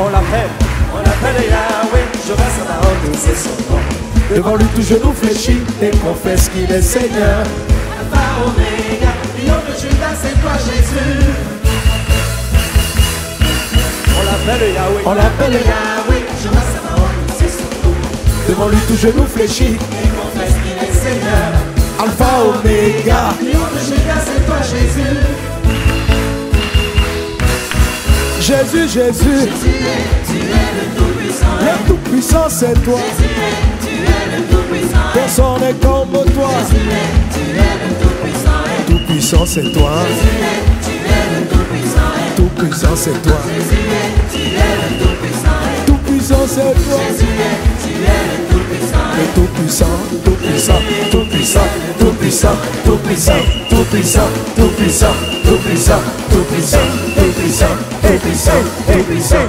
On l'appelle Yahweh, Jéhovah Sabaoth, c'est son nom. Devant lui tout genou fléchit et confesse qu'il est Seigneur. Alpha, Oméga, lion de Judas, c'est toi Jésus. On l'appelle Yahweh, Jéhovah Sabaoth, c'est son nom. Devant lui tout genou fléchit Et confesse qu'il est Seigneur. Alpha, Oméga. Lion de Judas, c'est toi Jésus. Jésus, Jésus, Tu es le Tout-Puissant. le Tout-Puissant c'est toi. Tu es le Tout-Puissant. Personne n'est comme toi. Tu es le Tout-Puissant. Tout-Puissant c'est toi. Tu es le Tout-Puissant. Tout-Puissant c'est toi. Tu es le Tout-Puissant. Tout-Puissant c'est toi. Tu es le Tout-Puissant. Le Tout-Puissant, Tout-Puissant, Tout-Puissant, Tout-Puissant, Tout-Puissant, Tout-Puissant, Tout-Puissant, Tout-Puissant, Tout-Puissant, Tout-Puissant, Tout-Puissant, Tout-Puissant, Tout-Puissant, Tout-Puissant,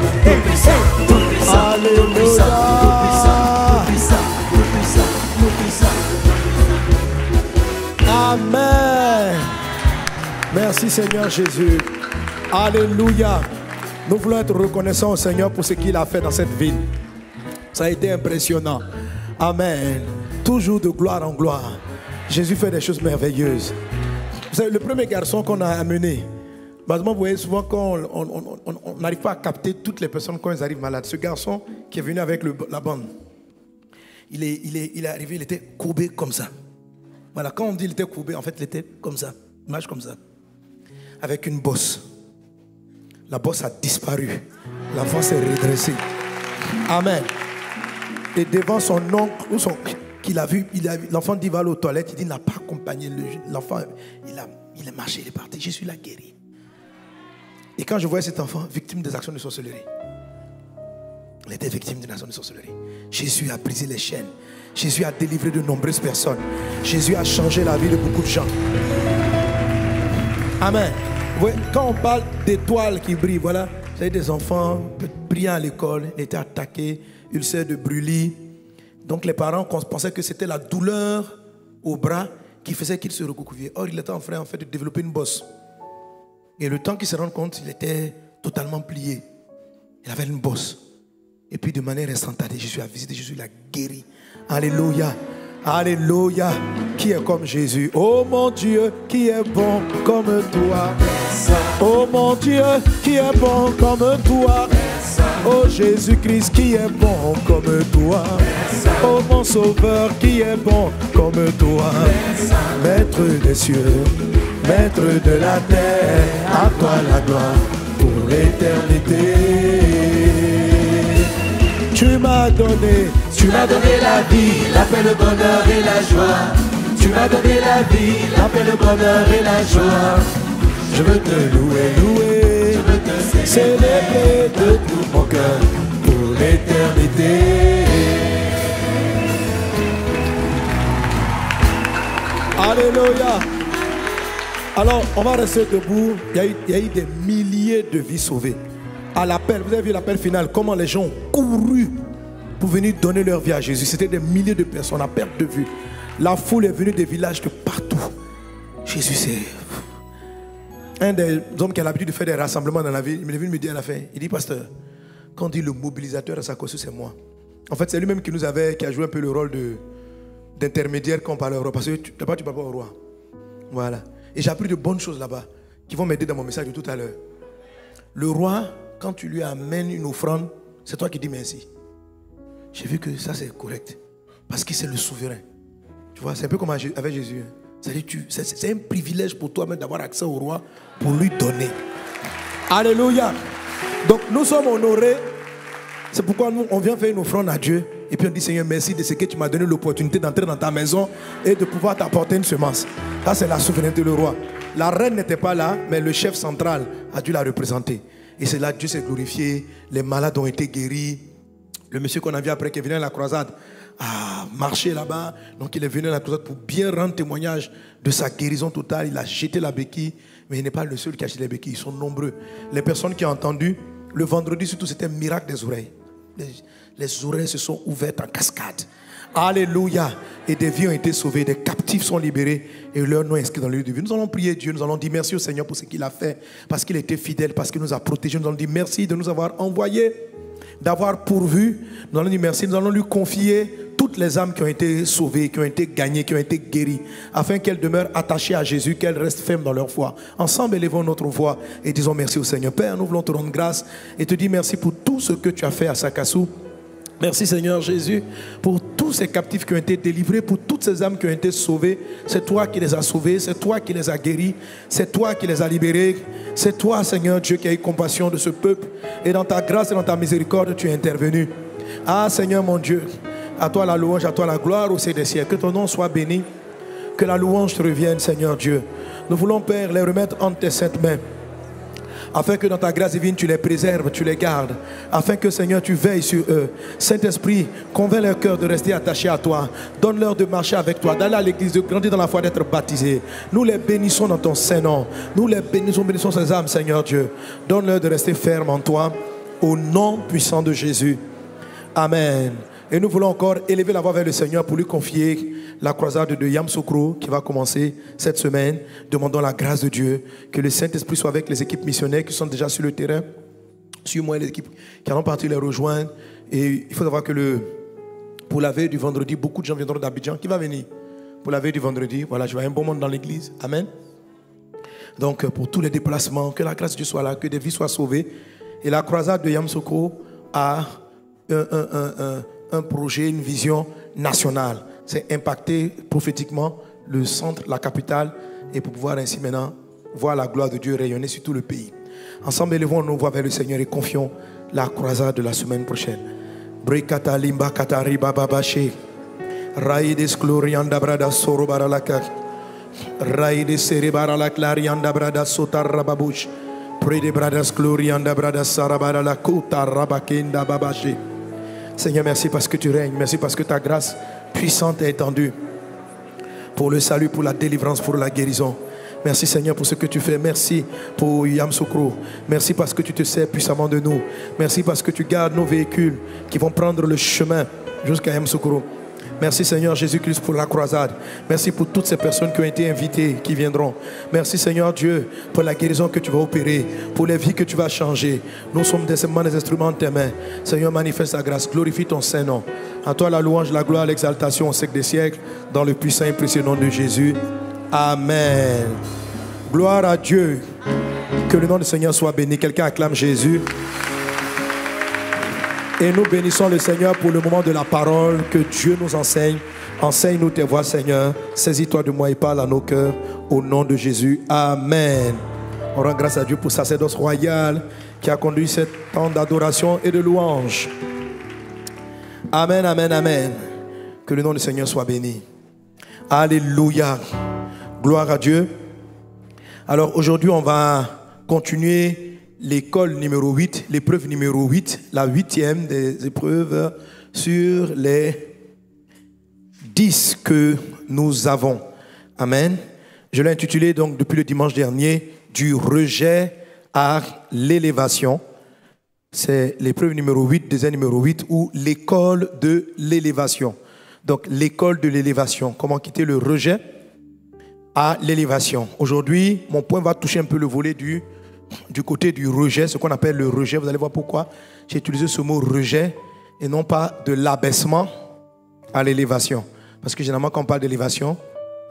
Alléluia. Amen. Merci Seigneur Jésus. Alléluia. Nous voulons être reconnaissants au Seigneur pour ce qu'il a fait dans cette ville. Ça a été impressionnant. Amen. Toujours de gloire en gloire. Jésus fait des choses merveilleuses. Vous savez, le premier garçon qu'on a amené, vous voyez souvent quand on n'arrive pas à capter toutes les personnes quand elles arrivent malades. Ce garçon qui est venu avec la bande, il est arrivé, il était courbé comme ça. Voilà, quand on dit qu'il était courbé, en fait, il était comme ça, image comme ça, avec une bosse. La bosse a disparu. L'enfant s'est redressé. Amen. Et devant son oncle, qu'il a vu, l'enfant dit va aller aux toilettes, il dit il n'a pas accompagné l'enfant. Il est marché, il est parti. Jésus l'a guéri. Et quand je voyais cet enfant victime des actions de sorcellerie, il était victime d'une action de sorcellerie. Jésus a brisé les chaînes. Jésus a délivré de nombreuses personnes. Jésus a changé la vie de beaucoup de gens. Amen. Vous voyez, quand on parle d'étoiles qui brillent, voilà, vous savez, des enfants brillants à l'école, ils étaient attaqués, ulcères de brûlis. Donc les parents pensaient que c'était la douleur au bras qui faisait qu'ils se recouvillaient. Or, il était en train de développer une bosse. Et le temps qu'il se rend compte, il était totalement plié. Il avait une bosse. Et puis de manière instantanée, Jésus a visité, Jésus l'a guéri. Alléluia. Alléluia. Qui est comme Jésus? Oh mon Dieu, qui est bon comme toi. Oh mon Dieu, qui est bon comme toi. Oh Jésus-Christ, qui est bon comme toi. Oh mon Sauveur, qui est bon comme toi. Maître des cieux, Maître de la terre, à toi la gloire pour l'éternité. Tu m'as donné la vie, la paix, le bonheur et la joie. Tu m'as donné la vie, la paix, le bonheur et la joie. Je veux te louer, je veux te célébrer de tout mon cœur pour l'éternité. Alléluia. Alors, on va rester debout. Il y a eu des milliers de vies sauvées. À l'appel, vous avez vu l'appel final, comment les gens ont couru pour venir donner leur vie à Jésus. C'était des milliers de personnes à perte de vue. La foule est venue des villages de partout. Jésus, c'est un des hommes qui a l'habitude de faire des rassemblements dans la ville. Il est venu me dire à la fin, il dit, pasteur, quand on dit le mobilisateur à sa cause, c'est moi. En fait, c'est lui-même qui a joué un peu le rôle d'intermédiaire quand on parle au roi. Parce que tu parles pas au roi. Voilà. Et j'ai appris de bonnes choses là-bas qui vont m'aider dans mon message de tout à l'heure. Le roi, quand tu lui amènes une offrande, c'est toi qui dis merci. J'ai vu que ça c'est correct. Parce que c'est le souverain. Tu vois, c'est un peu comme avec Jésus. C'est un privilège pour toi même d'avoir accès au roi pour lui donner. Alléluia. Donc nous sommes honorés. C'est pourquoi nous, on vient faire une offrande à Dieu. Et puis on dit, Seigneur, merci de ce que tu m'as donné l'opportunité d'entrer dans ta maison et de pouvoir t'apporter une semence. Ça, c'est la souveraineté du roi. La reine n'était pas là, mais le chef central a dû la représenter. Et c'est là que Dieu s'est glorifié. Les malades ont été guéris. Le monsieur qu'on a vu après qui est venu à la croisade a marché là-bas. Donc il est venu à la croisade pour bien rendre témoignage de sa guérison totale. Il a jeté la béquille. Mais il n'est pas le seul qui a jeté la béquille. Ils sont nombreux. Les personnes qui ont entendu, le vendredi surtout, c'était un miracle des oreilles. Les oreilles se sont ouvertes en cascade. Alléluia. Et des vies ont été sauvées, des captifs sont libérés et leur nom est inscrit dans le livre de vie. Nous allons prier Dieu, nous allons dire merci au Seigneur pour ce qu'il a fait, parce qu'il était fidèle, parce qu'il nous a protégés. Nous allons dire merci de nous avoir envoyés, d'avoir pourvu. Nous allons dire merci, nous allons lui confier toutes les âmes qui ont été sauvées, qui ont été gagnées, qui ont été guéries, afin qu'elles demeurent attachées à Jésus, qu'elles restent fermes dans leur foi. Ensemble, élevons notre voix et disons merci au Seigneur. Père, nous voulons te rendre grâce et te dire merci pour tout ce que tu as fait à Sakassou. Merci Seigneur Jésus pour tous ces captifs qui ont été délivrés, pour toutes ces âmes qui ont été sauvées. C'est toi qui les as sauvés, c'est toi qui les as guéris, c'est toi qui les as libérés. C'est toi Seigneur Dieu qui as eu compassion de ce peuple. Et dans ta grâce et dans ta miséricorde, tu es intervenu. Ah Seigneur mon Dieu, à toi la louange, à toi la gloire au sein des siècles. Que ton nom soit béni, que la louange te revienne Seigneur Dieu. Nous voulons Père les remettre entre tes saintes mains, afin que dans ta grâce divine, tu les préserves, tu les gardes. Afin que, Seigneur, tu veilles sur eux. Saint-Esprit, convainc leur cœur de rester attachés à toi. Donne-leur de marcher avec toi, d'aller à l'église, de grandir dans la foi, d'être baptisés. Nous les bénissons dans ton Saint-Nom. Nous les bénissons ces âmes, Seigneur Dieu. Donne-leur de rester fermes en toi, au nom puissant de Jésus. Amen. Et nous voulons encore élever la voix vers le Seigneur pour lui confier la croisade de Yamoussoukro qui va commencer cette semaine. Demandons la grâce de Dieu, que le Saint-Esprit soit avec les équipes missionnaires qui sont déjà sur le terrain. Suis-moi les équipes qui allons partir les rejoindre. Et il faut savoir que pour la veille du vendredi, beaucoup de gens viendront d'Abidjan. Qui va venir pour la veille du vendredi? Voilà, je vois un bon monde dans l'église. Amen. Donc pour tous les déplacements, que la grâce de Dieu soit là, que des vies soient sauvées. Et la croisade de Yamoussoukro a un projet, une vision nationale. C'est impacter prophétiquement le centre, la capitale, et pour pouvoir ainsi maintenant voir la gloire de Dieu rayonner sur tout le pays. Ensemble, élevons nos voix vers le Seigneur et confions la croisade de la semaine prochaine. Brekata limba katari bababache. Raides glorianda brada soro baralaka. Raides serebara clarianda brada sotar rababush. Prede bradas glorianda brada sarabara la kota rabakenda babache. Seigneur, merci parce que tu règnes. Merci parce que ta grâce puissante est étendue pour le salut, pour la délivrance, pour la guérison. Merci Seigneur pour ce que tu fais. Merci pour Yamoussoukro. Merci parce que tu te sers puissamment de nous. Merci parce que tu gardes nos véhicules qui vont prendre le chemin jusqu'à Yamoussoukro. Merci Seigneur Jésus-Christ pour la croisade. Merci pour toutes ces personnes qui ont été invitées, qui viendront. Merci Seigneur Dieu pour la guérison que tu vas opérer, pour les vies que tu vas changer. Nous sommes simplement des instruments de tes mains. Seigneur, manifeste ta grâce, glorifie ton Saint-Nom. À toi la louange, la gloire, l'exaltation au siècle des siècles, dans le puissant et précieux nom de Jésus. Amen. Gloire à Dieu. Que le nom du Seigneur soit béni. Quelqu'un acclame Jésus. Et nous bénissons le Seigneur pour le moment de la parole que Dieu nous enseigne. Enseigne-nous tes voies, Seigneur. Saisis-toi de moi et parle à nos cœurs. Au nom de Jésus. Amen. On rend grâce à Dieu pour sa sacerdoce royale qui a conduit cette temps d'adoration et de louange. Amen, amen, amen. Que le nom du Seigneur soit béni. Alléluia. Gloire à Dieu. Alors aujourd'hui, on va continuer l'école numéro 8, l'épreuve numéro 8, la 8e des épreuves sur les 10 que nous avons. Amen. Je l'ai intitulé donc depuis le dimanche dernier, du rejet à l'élévation. C'est l'épreuve numéro 8, deuxième numéro 8, ou l'école de l'élévation. Donc l'école de l'élévation, comment quitter le rejet à l'élévation. Aujourd'hui, mon point va toucher un peu le volet du côté du rejet, ce qu'on appelle le rejet. Vous allez voir pourquoi j'ai utilisé ce mot rejet et non pas de l'abaissement à l'élévation. Parce que généralement quand on parle d'élévation,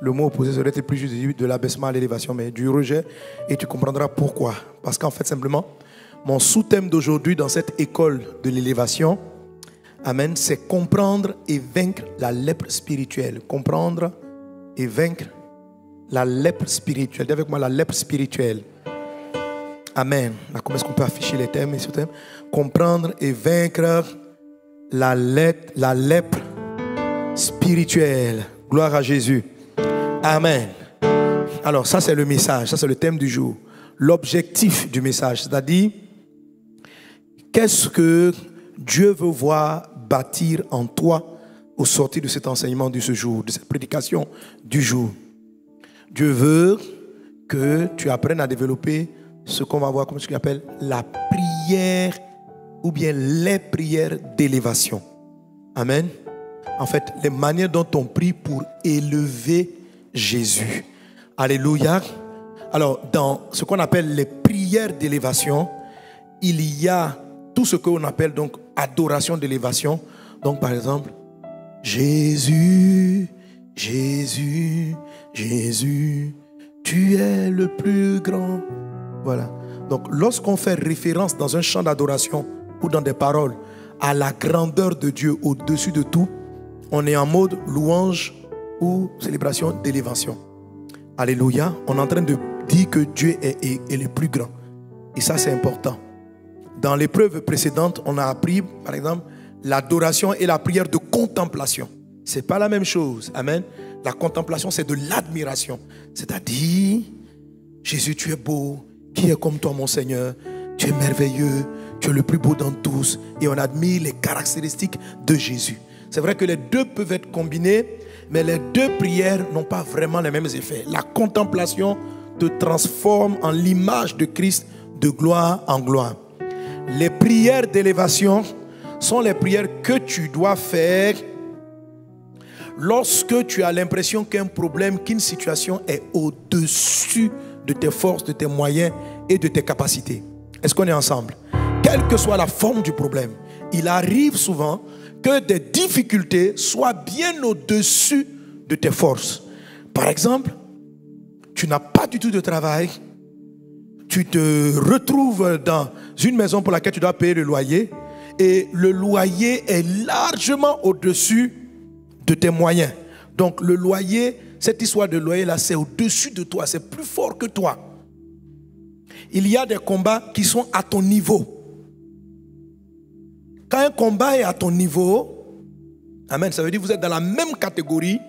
le mot opposé serait plus juste de l'abaissement à l'élévation, mais du rejet, et tu comprendras pourquoi. Parce qu'en fait simplement, mon sous-thème d'aujourd'hui dans cette école de l'élévation, amen, c'est comprendre et vaincre la lèpre spirituelle. Comprendre et vaincre la lèpre spirituelle. Dis avec moi la lèpre spirituelle. Amen. Comment est-ce qu'on peut afficher les thèmes et ce thème? Comprendre et vaincre la lèpre spirituelle. Gloire à Jésus. Amen. Alors ça c'est le message, ça c'est le thème du jour. L'objectif du message, c'est-à-dire qu'est-ce que Dieu veut voir bâtir en toi au sortir de cet enseignement de ce jour, de cette prédication du jour. Dieu veut que tu apprennes à développer ce qu'on va voir comme ce qu'on appelle la prière ou bien les prières d'élévation. Amen. En fait, les manières dont on prie pour élever Jésus. Alléluia. Alors, dans ce qu'on appelle les prières d'élévation, il y a tout ce qu'on appelle donc adoration d'élévation. Donc, par exemple, Jésus, Jésus, Jésus, tu es le plus grand. Voilà. Donc, lorsqu'on fait référence dans un chant d'adoration ou dans des paroles à la grandeur de Dieu au-dessus de tout, on est en mode louange ou célébration d'élévation. Alléluia. On est en train de dire que Dieu est le plus grand. Et ça, c'est important. Dans l'épreuve précédente, on a appris, par exemple, l'adoration et la prière de contemplation. Ce n'est pas la même chose. Amen. La contemplation, c'est de l'admiration. C'est-à-dire, Jésus, tu es beau. Qui est comme toi, mon Seigneur? Tu es merveilleux. Tu es le plus beau dans tous. Et on admire les caractéristiques de Jésus. C'est vrai que les deux peuvent être combinés, mais les deux prières n'ont pas vraiment les mêmes effets. La contemplation te transforme en l'image de Christ de gloire en gloire. Les prières d'élévation sont les prières que tu dois faire lorsque tu as l'impression qu'un problème, qu'une situation est au-dessus de tes forces, de tes moyens et de tes capacités. Est-ce qu'on est ensemble? Quelle que soit la forme du problème, il arrive souvent que des difficultés soient bien au-dessus de tes forces. Par exemple, tu n'as pas du tout de travail, tu te retrouves dans une maison pour laquelle tu dois payer le loyer et le loyer est largement au-dessus de tes moyens. Donc le loyer, cette histoire de loyer là, c'est au-dessus de toi, c'est plus fort que toi. Il y a des combats qui sont à ton niveau. Quand un combat est à ton niveau, amen, ça veut dire que vous êtes dans la même catégorie,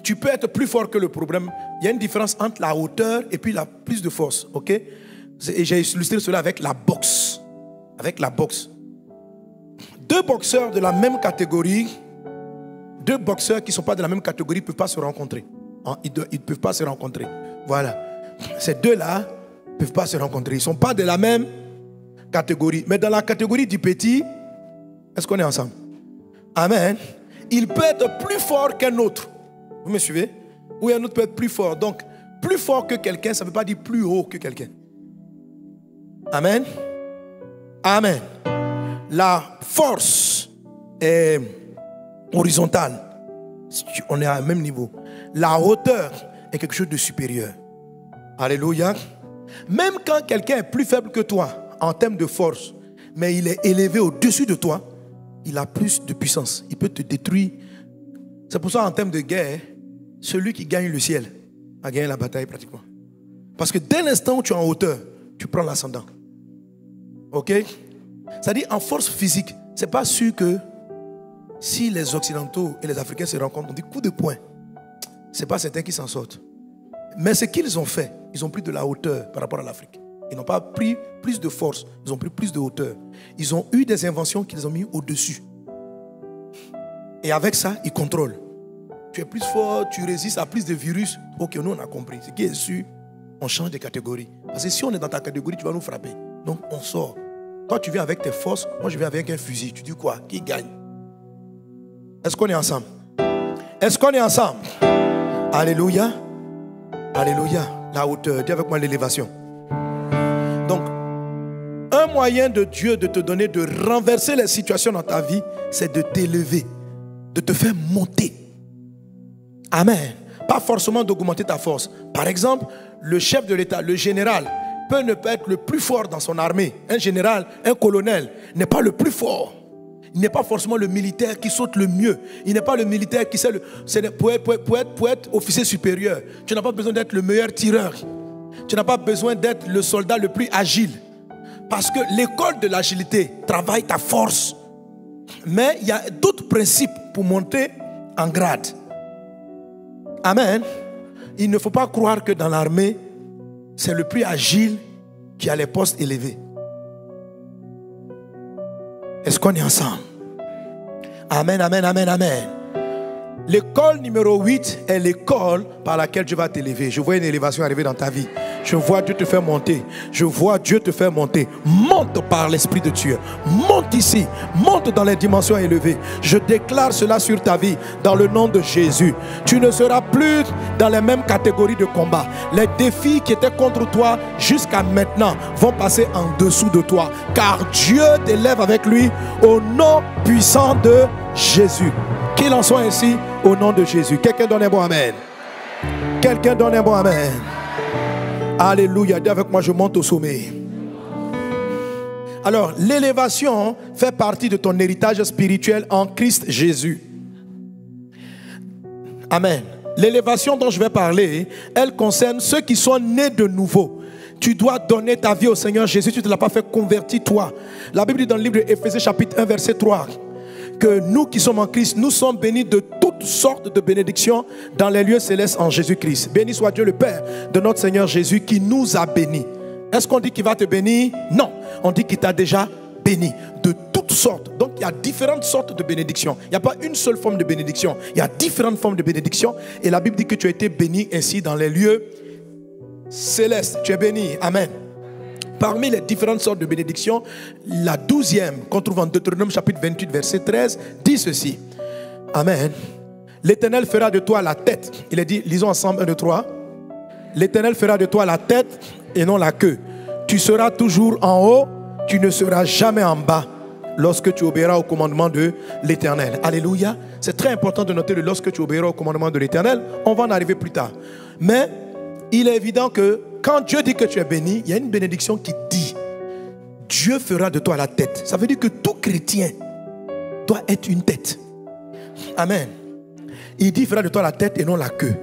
tu peux être plus fort que le problème. Il y a une différence entre la hauteur et puis la plus de force, ok? Et j'ai illustré cela avec la boxe. Avec la boxe. Deux boxeurs de la même catégorie, deux boxeurs qui ne sont pas de la même catégorie ne peuvent pas se rencontrer. Ils ne peuvent pas se rencontrer. Voilà. Ces deux-là ne peuvent pas se rencontrer. Ils ne sont pas de la même catégorie. Mais dans la catégorie du petit, est-ce qu'on est ensemble? Amen. Il peut être plus fort qu'un autre. Vous me suivez? Ou un autre peut être plus fort. Donc, plus fort que quelqu'un, ça ne veut pas dire plus haut que quelqu'un. Amen. Amen. La force est horizontale. On est à un même niveau. La hauteur est quelque chose de supérieur. Alléluia. Même quand quelqu'un est plus faible que toi en termes de force, mais il est élevé au-dessus de toi, il a plus de puissance. Il peut te détruire. C'est pour ça en termes de guerre, celui qui gagne le ciel a gagné la bataille pratiquement. Parce que dès l'instant où tu es en hauteur, tu prends l'ascendant. Ok? C'est-à-dire en force physique, c'est pas sûr que si les Occidentaux et les Africains se rencontrent, on dit coup de poing. C'est pas certains qui s'en sortent. Mais ce qu'ils ont fait, ils ont pris de la hauteur par rapport à l'Afrique. Ils n'ont pas pris plus de force, ils ont pris plus de hauteur. Ils ont eu des inventions qu'ils ont mis au-dessus. Et avec ça, ils contrôlent. Tu es plus fort, tu résistes à plus de virus. Ok, nous on a compris. Ce qui est sûr, on change de catégorie. Parce que si on est dans ta catégorie, tu vas nous frapper. Donc on sort. Toi tu viens avec tes forces, moi je viens avec un fusil. Tu dis quoi? Qui gagne? Est-ce qu'on est ensemble? Est-ce qu'on est ensemble? Alléluia. Alléluia. La hauteur. Dis avec moi l'élévation. Donc, un moyen de Dieu de te donner, de renverser les situations dans ta vie, c'est de t'élever, de te faire monter. Amen. Pas forcément d'augmenter ta force. Par exemple, le chef de l'État, le général, peut ne pas être le plus fort dans son armée. Un général, un colonel n'est pas le plus fort. Il n'est pas forcément le militaire qui saute le mieux. Il n'est pas le militaire qui sait pour être officier supérieur. Tu n'as pas besoin d'être le meilleur tireur. Tu n'as pas besoin d'être le soldat le plus agile. Parce que l'école de l'agilité travaille ta force. Mais il y a d'autres principes pour monter en grade. Amen. Il ne faut pas croire que dans l'armée, c'est le plus agile qui a les postes élevés. Est-ce qu'on est ensemble? Amen, amen, amen, amen. L'école numéro 8 est l'école par laquelle Dieu va t'élever. Je vois une élévation arriver dans ta vie. Je vois Dieu te faire monter. Je vois Dieu te faire monter. Monte par l'Esprit de Dieu. Monte ici. Monte dans les dimensions élevées. Je déclare cela sur ta vie dans le nom de Jésus. Tu ne seras plus dans les mêmes catégories de combat. Les défis qui étaient contre toi jusqu'à maintenant vont passer en dessous de toi. Car Dieu t'élève avec lui au nom puissant de Jésus. Qu'il en soit ainsi au nom de Jésus. Quelqu'un donne un bon amen. Quelqu'un donne un bon amen. Alléluia. Dis avec moi, je monte au sommet. Alors, l'élévation fait partie de ton héritage spirituel en Christ Jésus. Amen. L'élévation dont je vais parler, elle concerne ceux qui sont nés de nouveau. Tu dois donner ta vie au Seigneur Jésus. Tu ne l'as pas fait convertir toi. La Bible dit dans le livre d'Éphésiens chapitre 1 verset 3 que nous qui sommes en Christ, nous sommes bénis de toutes sortes de bénédictions dans les lieux célestes en Jésus-Christ. Béni soit Dieu le Père de notre Seigneur Jésus qui nous a bénis. Est-ce qu'on dit qu'il va te bénir? Non, on dit qu'il t'a déjà béni de toutes sortes. Donc il y a différentes sortes de bénédictions. Il n'y a pas une seule forme de bénédiction. Il y a différentes formes de bénédictions. Et la Bible dit que tu as été béni ainsi dans les lieux célestes. Tu es béni. Amen. Parmi les différentes sortes de bénédictions, la 12e qu'on trouve en Deutéronome chapitre 28 verset 13 dit ceci. Amen. L'Éternel fera de toi la tête. Il est dit, lisons ensemble 1, 2, 3. L'Éternel fera de toi la tête et non la queue. Tu seras toujours en haut, tu ne seras jamais en bas lorsque tu obéiras au commandement de l'Éternel. Alléluia. C'est très important de noter le lorsque tu obéiras au commandement de l'Éternel. On va en arriver plus tard. Mais il est évident que quand Dieu dit que tu es béni, il y a une bénédiction qui dit Dieu fera de toi la tête. Ça veut dire que tout chrétien doit être une tête. Amen. Il dit il fera de toi la tête et non la queue.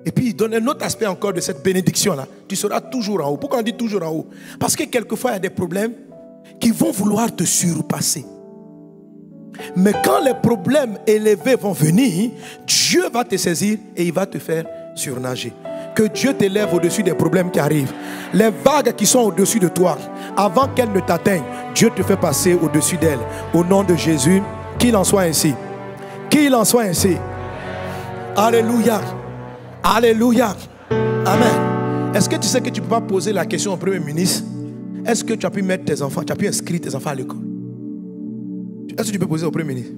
Et puis il donne un autre aspect encore de cette bénédiction-là. Tu seras toujours en haut. Pourquoi on dit toujours en haut? Parce que quelquefois il y a des problèmes qui vont vouloir te surpasser. Mais quand les problèmes élevés vont venir, Dieu va te saisir et il va te faire surnager. Que Dieu t'élève au-dessus des problèmes qui arrivent. Les vagues qui sont au-dessus de toi, avant qu'elles ne t'atteignent, Dieu te fait passer au-dessus d'elles. Au nom de Jésus, qu'il en soit ainsi. Qu'il en soit ainsi. Alléluia. Alléluia. Amen. Est-ce que tu sais que tu ne peux pas poser la question au Premier ministre? Est-ce que tu as pu mettre tes enfants, tu as pu inscrire tes enfants à l'école? Est-ce que tu peux poser au Premier ministre?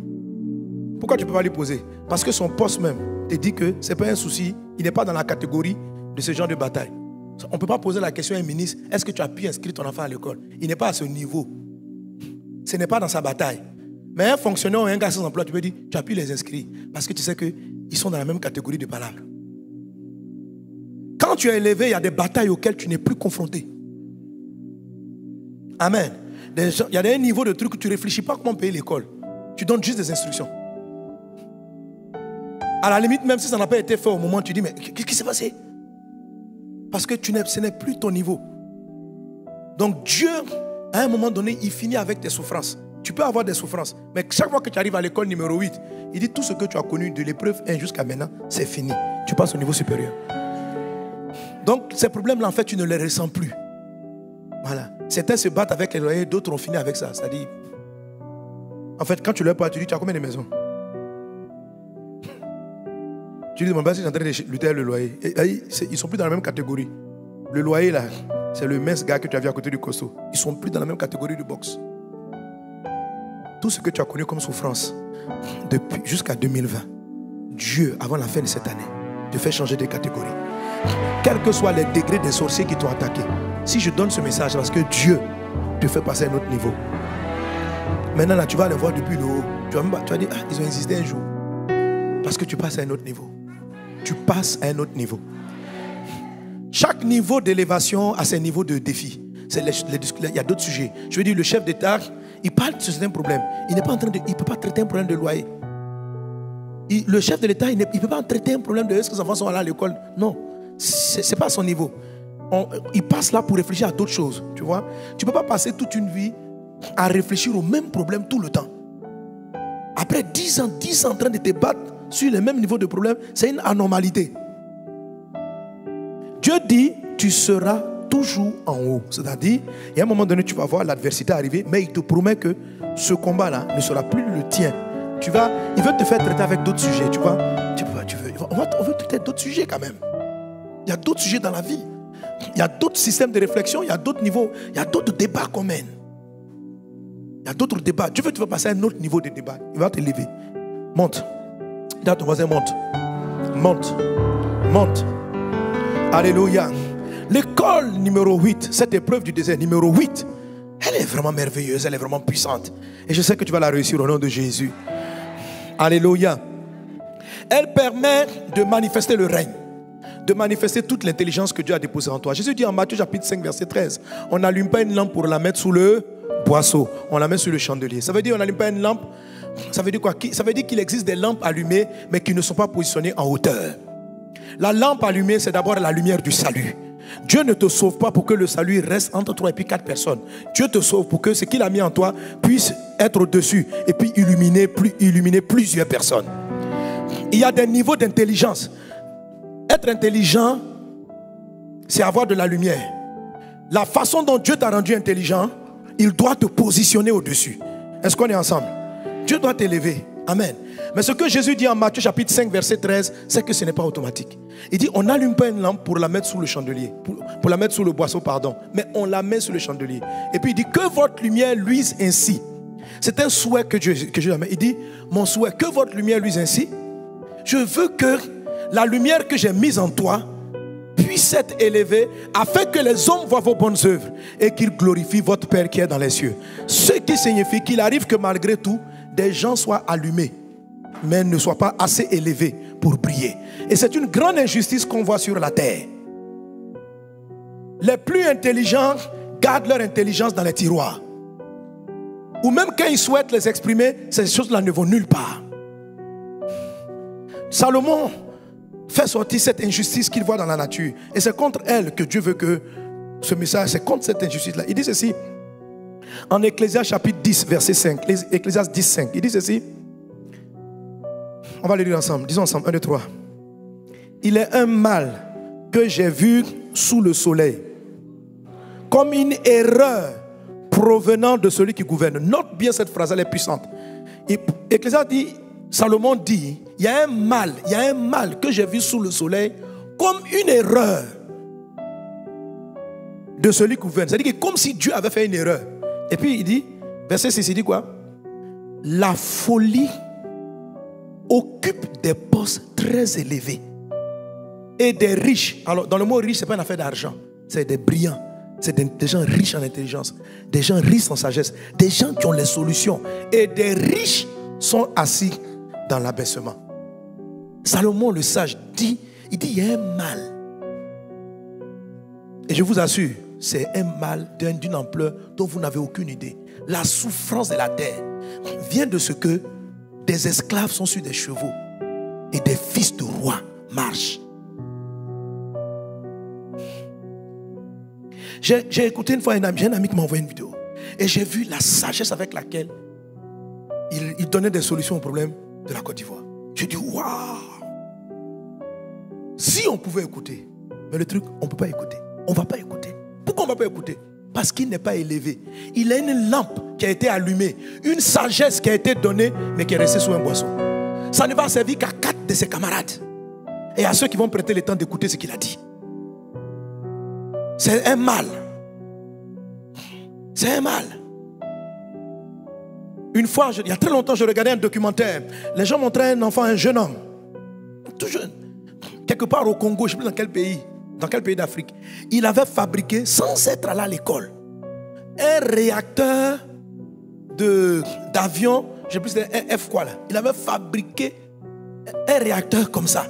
Pourquoi tu ne peux pas lui poser? Parce que son poste même te dit que ce n'est pas un souci. Il n'est pas dans la catégorie de ce genre de bataille. On ne peut pas poser la question à un ministre. Est-ce que tu as pu inscrire ton enfant à l'école? Il n'est pas à ce niveau. Ce n'est pas dans sa bataille. Mais un fonctionnaire ou un gars sans emploi, tu peux dire, tu as pu les inscrire. Parce que tu sais qu'ils sont dans la même catégorie de palabres. Quand tu es élevé, il y a des batailles auxquelles tu n'es plus confronté. Amen. Il y a des niveaux de trucs où tu ne réfléchis pas comment payer l'école. Tu donnes juste des instructions. À la limite, même si ça n'a pas été fait au moment, tu dis, mais qu'est-ce qui s'est passé? Parce que ce n'est plus ton niveau. Donc Dieu, à un moment donné, il finit avec tes souffrances. Tu peux avoir des souffrances. Mais chaque fois que tu arrives à l'école numéro 8, il dit tout ce que tu as connu de l'épreuve 1 jusqu'à maintenant, c'est fini. Tu passes au niveau supérieur. Donc ces problèmes-là, en fait, tu ne les ressens plus. Voilà. Certains se battent avec les loyers, d'autres ont fini avec ça. C'est-à-dire, en fait, quand tu leur parles, tu dis, tu as combien de maisons? Tu dis, mon père, si j'entends de lutter avec le loyer. Ils ne sont plus dans la même catégorie. Le loyer, là, c'est le mince gars que tu as vu à côté du costaud. Ils ne sont plus dans la même catégorie de boxe. Tout ce que tu as connu comme souffrance, depuis jusqu'à 2020, Dieu, avant la fin de cette année, te fait changer de catégorie. Quels que soient les degrés des sorciers qui t'ont attaqué, si je donne ce message, parce que Dieu te fait passer à un autre niveau. Maintenant, là, tu vas les voir depuis le haut. Tu vas dire, ils ont existé un jour. Parce que tu passes à un autre niveau. Tu passes à un autre niveau. Chaque niveau d'élévation a ses niveaux de défi. Il y a d'autres sujets. Je veux dire, le chef d'État, il parle de certains problèmes. Il ne peut pas traiter un problème de loyer. Le chef de l'État, il ne peut pas traiter un problème de est-ce que les enfants sont allés à l'école. Non, ce n'est pas son niveau. Il passe là pour réfléchir à d'autres choses. Tu vois, tu ne peux pas passer toute une vie à réfléchir aux mêmes problèmes tout le temps. Après 10 ans en train de te battre sur les mêmes niveaux de problèmes, c'est une anormalité. Dieu dit, tu seras toujours en haut. C'est-à-dire, il y a un moment donné, tu vas voir l'adversité arriver, mais il te promet que ce combat-là ne sera plus le tien. Il veut te faire traiter avec d'autres sujets, tu vois. On veut traiter d'autres sujets quand même. Il y a d'autres sujets dans la vie. Il y a d'autres systèmes de réflexion, il y a d'autres niveaux, il y a d'autres débats qu'on mène. Il y a d'autres débats. Dieu veut te faire passer à un autre niveau de débat. Il va te lever. Monte. Dis à ton voisin, monte. Monte. Monte. Alléluia. L'école numéro 8, cette épreuve du désert numéro 8, elle est vraiment merveilleuse, elle est vraiment puissante. Et je sais que tu vas la réussir au nom de Jésus. Alléluia. Elle permet de manifester le règne, de manifester toute l'intelligence que Dieu a déposée en toi. Jésus dit en Matthieu chapitre 5 verset 13, on n'allume pas une lampe pour la mettre sous le boisseau, on la met sur le chandelier. Ça veut dire on n'allume pas une lampe. Ça veut dire quoi? Ça veut dire qu'il existe des lampes allumées mais qui ne sont pas positionnées en hauteur. La lampe allumée, c'est d'abord la lumière du salut. Dieu ne te sauve pas pour que le salut reste entre toi et puis 4 personnes. Dieu te sauve pour que ce qu'il a mis en toi puisse être au-dessus et puis illuminer plusieurs personnes. Il y a des niveaux d'intelligence. Être intelligent, c'est avoir de la lumière. La façon dont Dieu t'a rendu intelligent, il doit te positionner au-dessus. Est-ce qu'on est ensemble? Dieu doit t'élever. Amen. Mais ce que Jésus dit en Matthieu chapitre 5 verset 13, c'est que ce n'est pas automatique. Il dit on n'allume pas une lampe pour la mettre sous le chandelier, pour la mettre sous le boisseau, pardon, mais on la met sous le chandelier. Et puis il dit que votre lumière luise ainsi. C'est un souhait que Dieu a mis. Il dit mon souhait, que votre lumière luise ainsi. Je veux que la lumière que j'ai mise en toi puisse être élevée afin que les hommes voient vos bonnes œuvres et qu'ils glorifient votre Père qui est dans les cieux. Ce qui signifie qu'il arrive que malgré tout, des gens soient allumés, mais ne soient pas assez élevés pour briller. Et c'est une grande injustice qu'on voit sur la terre. Les plus intelligents gardent leur intelligence dans les tiroirs. Ou même quand ils souhaitent les exprimer, ces choses-là ne vont nulle part. Salomon fait sortir cette injustice qu'il voit dans la nature. Et c'est contre elle que Dieu veut que ce message, c'est contre cette injustice-là. Il dit ceci. En Ecclésiaste chapitre 10, verset 5. Ecclésiaste 10, 5. Il dit ceci. On va le lire ensemble. Disons ensemble. 1, 2, 3. Il est un mal que j'ai vu sous le soleil, comme une erreur provenant de celui qui gouverne. Note bien cette phrase, elle est puissante. Ecclésiaste dit, Salomon dit, il y a un mal que j'ai vu sous le soleil, comme une erreur de celui qui gouverne. C'est-à-dire que comme si Dieu avait fait une erreur. Et puis il dit, verset 6, il dit quoi? La folie occupe des postes très élevés et des riches. Alors dans le mot riche, ce n'est pas une affaire d'argent, c'est des brillants, c'est des gens riches en intelligence, des gens riches en sagesse, des gens qui ont les solutions. Et des riches sont assis dans l'abaissement. Salomon le sage dit, il dit il y a un mal. Et je vous assure, c'est un mal d'une ampleur dont vous n'avez aucune idée. La souffrance de la terre vient de ce que des esclaves sont sur des chevaux et des fils de rois marchent. J'ai écouté une fois j'ai un ami qui m'a envoyé une vidéo et j'ai vu la sagesse avec laquelle il donnait des solutions aux problèmes de la Côte d'Ivoire. Je dis waouh! Si on pouvait écouter, mais le truc, on ne peut pas écouter. On ne va pas écouter. Pourquoi on ne va pas écouter? Parce qu'il n'est pas élevé. Il a une lampe qui a été allumée, une sagesse qui a été donnée, mais qui est restée sous un boisseau. Ça ne va servir qu'à 4 de ses camarades et à ceux qui vont prêter le temps d'écouter ce qu'il a dit. C'est un mal. C'est un mal. Une fois, il y a très longtemps, je regardais un documentaire. Les gens montraient un enfant, un jeune homme, tout jeune, quelque part au Congo, je ne sais plus dans quel pays d'Afrique. Il avait fabriqué, sans être allé à l'école, un réacteur d'avion, je ne sais plus, un F quoi là. Il avait fabriqué un réacteur comme ça.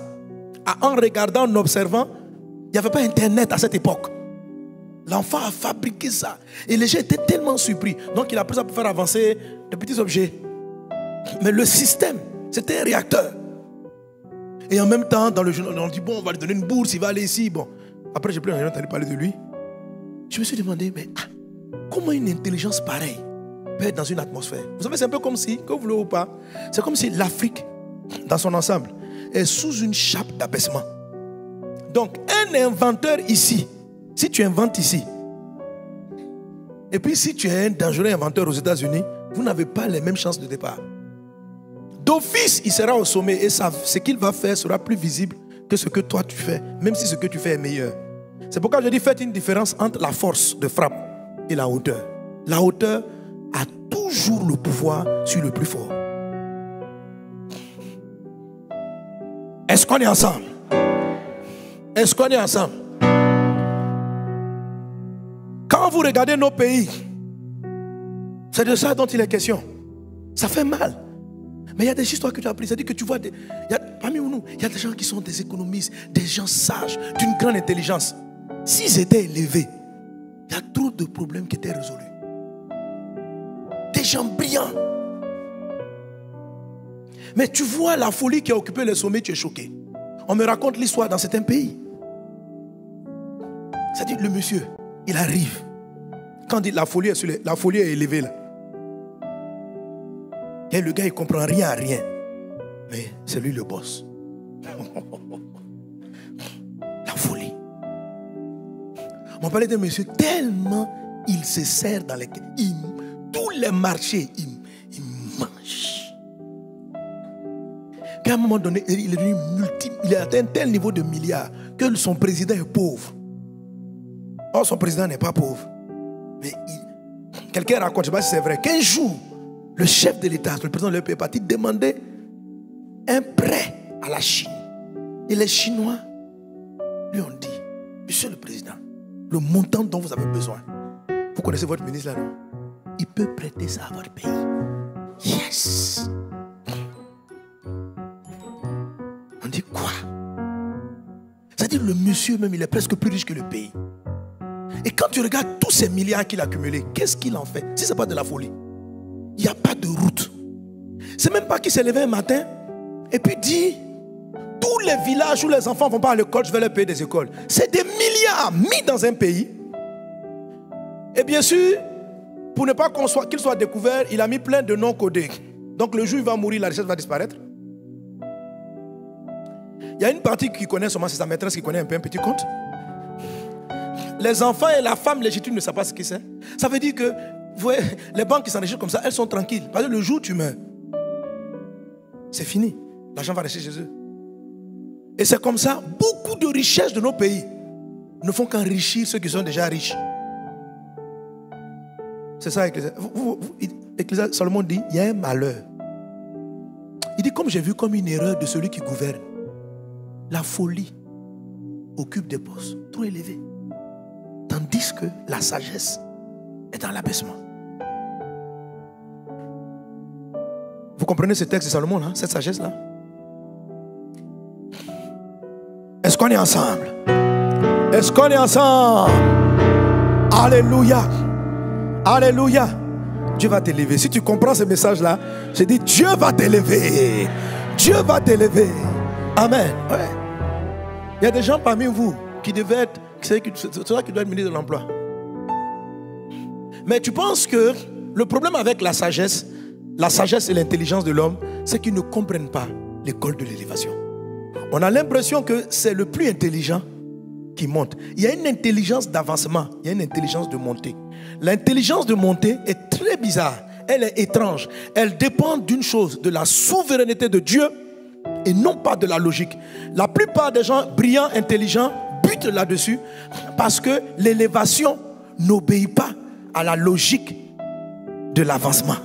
En regardant, en observant, il n'y avait pas Internet à cette époque. L'enfant a fabriqué ça. Et les gens étaient tellement surpris. Donc il a pris ça pour faire avancer de petits objets. Mais le système, c'était un réacteur. Et en même temps, dans le journal, on dit, bon, on va lui donner une bourse, il va aller ici. Bon. Après, j'ai plus entendu parler de lui. Je me suis demandé, mais comment une intelligence pareille peut être dans une atmosphère? Vous savez, c'est un peu comme si, que vous voulez ou pas, c'est comme si l'Afrique, dans son ensemble, est sous une chape d'abaissement. Donc, un inventeur ici, si tu inventes ici, et puis si tu es un dangereux inventeur aux États-Unis, vous n'avez pas les mêmes chances de départ. D'office, il sera au sommet et ce qu'il va faire sera plus visible que ce que toi tu fais, même si ce que tu fais est meilleur. C'est pourquoi je dis faites une différence entre la force de frappe et la hauteur. La hauteur a toujours le pouvoir sur le plus fort. Est-ce qu'on est ensemble? Est-ce qu'on est ensemble? Quand vous regardez nos pays, c'est de ça dont il est question. Ça fait mal. Mais il y a des histoires que tu as apprises. C'est-à-dire que tu vois, parmi nous, il y a des gens qui sont des économistes, des gens sages, d'une grande intelligence. S'ils étaient élevés, il y a trop de problèmes qui étaient résolus. Des gens brillants. Mais tu vois la folie qui a occupé les sommets, tu es choqué. On me raconte l'histoire dans certains pays. C'est-à-dire le monsieur, il arrive. Quand on dit la folie est élevée là. Et le gars il comprend rien à rien. Mais c'est lui le boss. La folie. On parlait d'un monsieur tellement il se sert dans tous les marchés, il mange. Qu'à un moment donné, il est devenu il a atteint un tel niveau de milliards que son président est pauvre. Or, son président n'est pas pauvre. Mais quelqu'un raconte, je ne sais pas si c'est vrai, qu'un jour, le chef de l'État, le président de l'État est parti demander un prêt à la Chine. Et les Chinois lui ont dit, monsieur le président, le montant dont vous avez besoin, vous connaissez votre ministre là, non? Il peut prêter ça à votre pays. Yes! On dit quoi? C'est-à-dire le monsieur même, il est presque plus riche que le pays. Et quand tu regardes tous ces milliards qu'il a accumulés, qu'est-ce qu'il en fait? Si ce n'est pas de la folie. Il n'y a pas de route. C'est même pas qu'il s'est levé un matin et puis dit, tous les villages où les enfants ne vont pas à l'école, je vais leur payer des écoles. C'est des milliards mis dans un pays. Et bien sûr, pour ne pas qu'il soit découvert, il a mis plein de noms codés. Donc le jour où il va mourir, la richesse va disparaître. Il y a une partie qui connaît seulement, c'est sa maîtresse qui connaît un peu un petit compte. Les enfants et la femme légitime ne savent pas ce que c'est. Ça veut dire que vous voyez, les banques qui s'enrichissent comme ça, elles sont tranquilles. Parce que le jour où tu meurs, c'est fini. L'argent va rester chez eux. Et c'est comme ça, beaucoup de richesses de nos pays ne font qu'enrichir ceux qui sont déjà riches. C'est ça, Ecclésiaste, Salomon dit, il y a un malheur. Il dit, comme j'ai vu comme une erreur de celui qui gouverne, la folie occupe des postes trop élevés. Tandis que la sagesse est dans l'abaissement. Vous comprenez ce texte de Salomon, là, cette sagesse-là? Est-ce qu'on est ensemble? Est-ce qu'on est ensemble? Alléluia. Alléluia. Dieu va t'élever. Si tu comprends ce message-là, je dis Dieu va t'élever. Dieu va t'élever. Amen. Ouais. Il y a des gens parmi vous qui devaient être, c'est toi qui dois être ministre de l'Emploi. Mais tu penses que le problème avec la sagesse et l'intelligence de l'homme, c'est qu'ils ne comprennent pas l'école de l'élévation. On a l'impression que c'est le plus intelligent qui monte. Il y a une intelligence d'avancement, il y a une intelligence de montée. L'intelligence de montée est très bizarre, elle est étrange. Elle dépend d'une chose, de la souveraineté de Dieu et non pas de la logique. La plupart des gens brillants, intelligents, butent là-dessus parce que l'élévation n'obéit pas à la logique de l'avancement,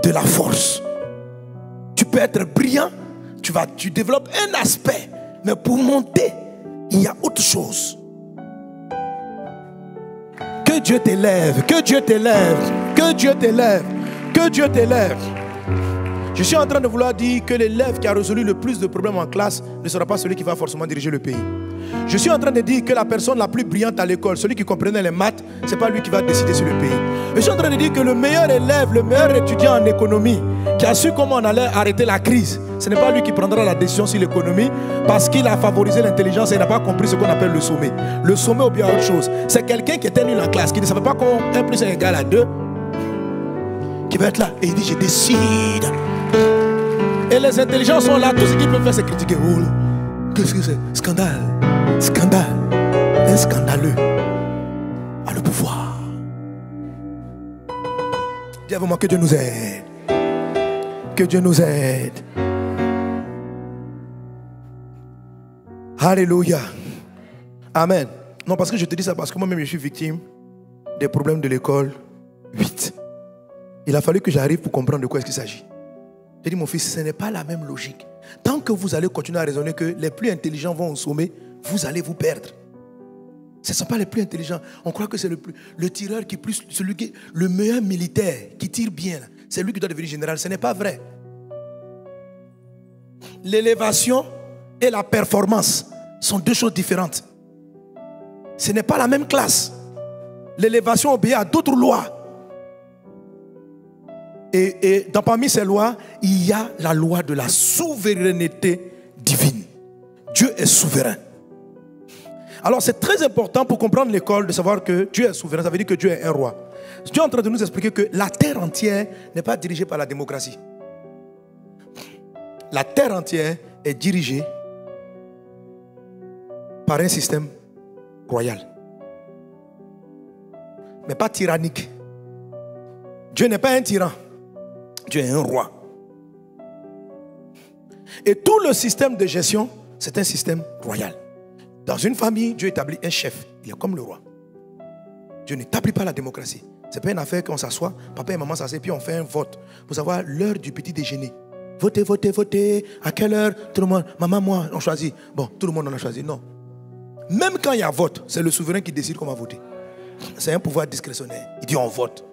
de la force. Tu peux être brillant, tu développes un aspect, mais pour monter, il y a autre chose. Que Dieu t'élève, que Dieu t'élève, que Dieu t'élève, que Dieu t'élève. Je suis en train de vouloir dire que l'élève qui a résolu le plus de problèmes en classe ne sera pas celui qui va forcément diriger le pays. Je suis en train de dire que la personne la plus brillante à l'école, celui qui comprenait les maths, ce n'est pas lui qui va décider sur le pays. Je suis en train de dire que le meilleur élève, le meilleur étudiant en économie, qui a su comment on allait arrêter la crise, ce n'est pas lui qui prendra la décision sur l'économie parce qu'il a favorisé l'intelligence et il n'a pas compris ce qu'on appelle le sommet. Le sommet ou bien autre chose. C'est quelqu'un qui était nul en classe, qui ne savait pas qu'on 1 plus 1 égale à 2, qui va être là et il dit je décide. Et les intelligents sont là, tout ce qu'ils peuvent faire c'est critiquer. Oh, qu'est-ce que c'est? Scandale. Scandale. Un scandaleux a le pouvoir. Dis à vous, que Dieu nous aide. Que Dieu nous aide. Alléluia. Amen. Non, parce que je te dis ça parce que moi-même je suis victime des problèmes de l'école 8. Il a fallu que j'arrive pour comprendre de quoi est-ce qu'il s'agit. J'ai dit, mon fils, ce n'est pas la même logique. Tant que vous allez continuer à raisonner que les plus intelligents vont au sommet, vous allez vous perdre. Ce ne sont pas les plus intelligents. On croit que c'est le tireur qui plus, celui qui, le meilleur militaire qui tire bien. C'est lui qui doit devenir général. Ce n'est pas vrai. L'élévation et la performance sont deux choses différentes. Ce n'est pas la même classe. L'élévation obéit à d'autres lois. Et parmi ces lois, il y a la loi de la souveraineté divine. Dieu est souverain. Alors c'est très important pour comprendre l'école de savoir que Dieu est souverain. Ça veut dire que Dieu est un roi. Dieu est en train de nous expliquer que la terre entière n'est pas dirigée par la démocratie. La terre entière est dirigée par un système royal. Mais pas tyrannique. Dieu n'est pas un tyran. Dieu est un roi. Et tout le système de gestion, c'est un système royal. Dans une famille, Dieu établit un chef. Il est comme le roi. Dieu n'établit pas la démocratie. Ce n'est pas une affaire qu'on s'assoit, papa et maman s'assoient, puis on fait un vote pour savoir l'heure du petit déjeuner. Votez, votez, votez. À quelle heure? Tout le monde, maman, moi, on choisit. Bon, tout le monde en a choisi. Non. Même quand il y a vote, c'est le souverain qui décide qu'on va voter. C'est un pouvoir discrétionnaire. Il dit on vote.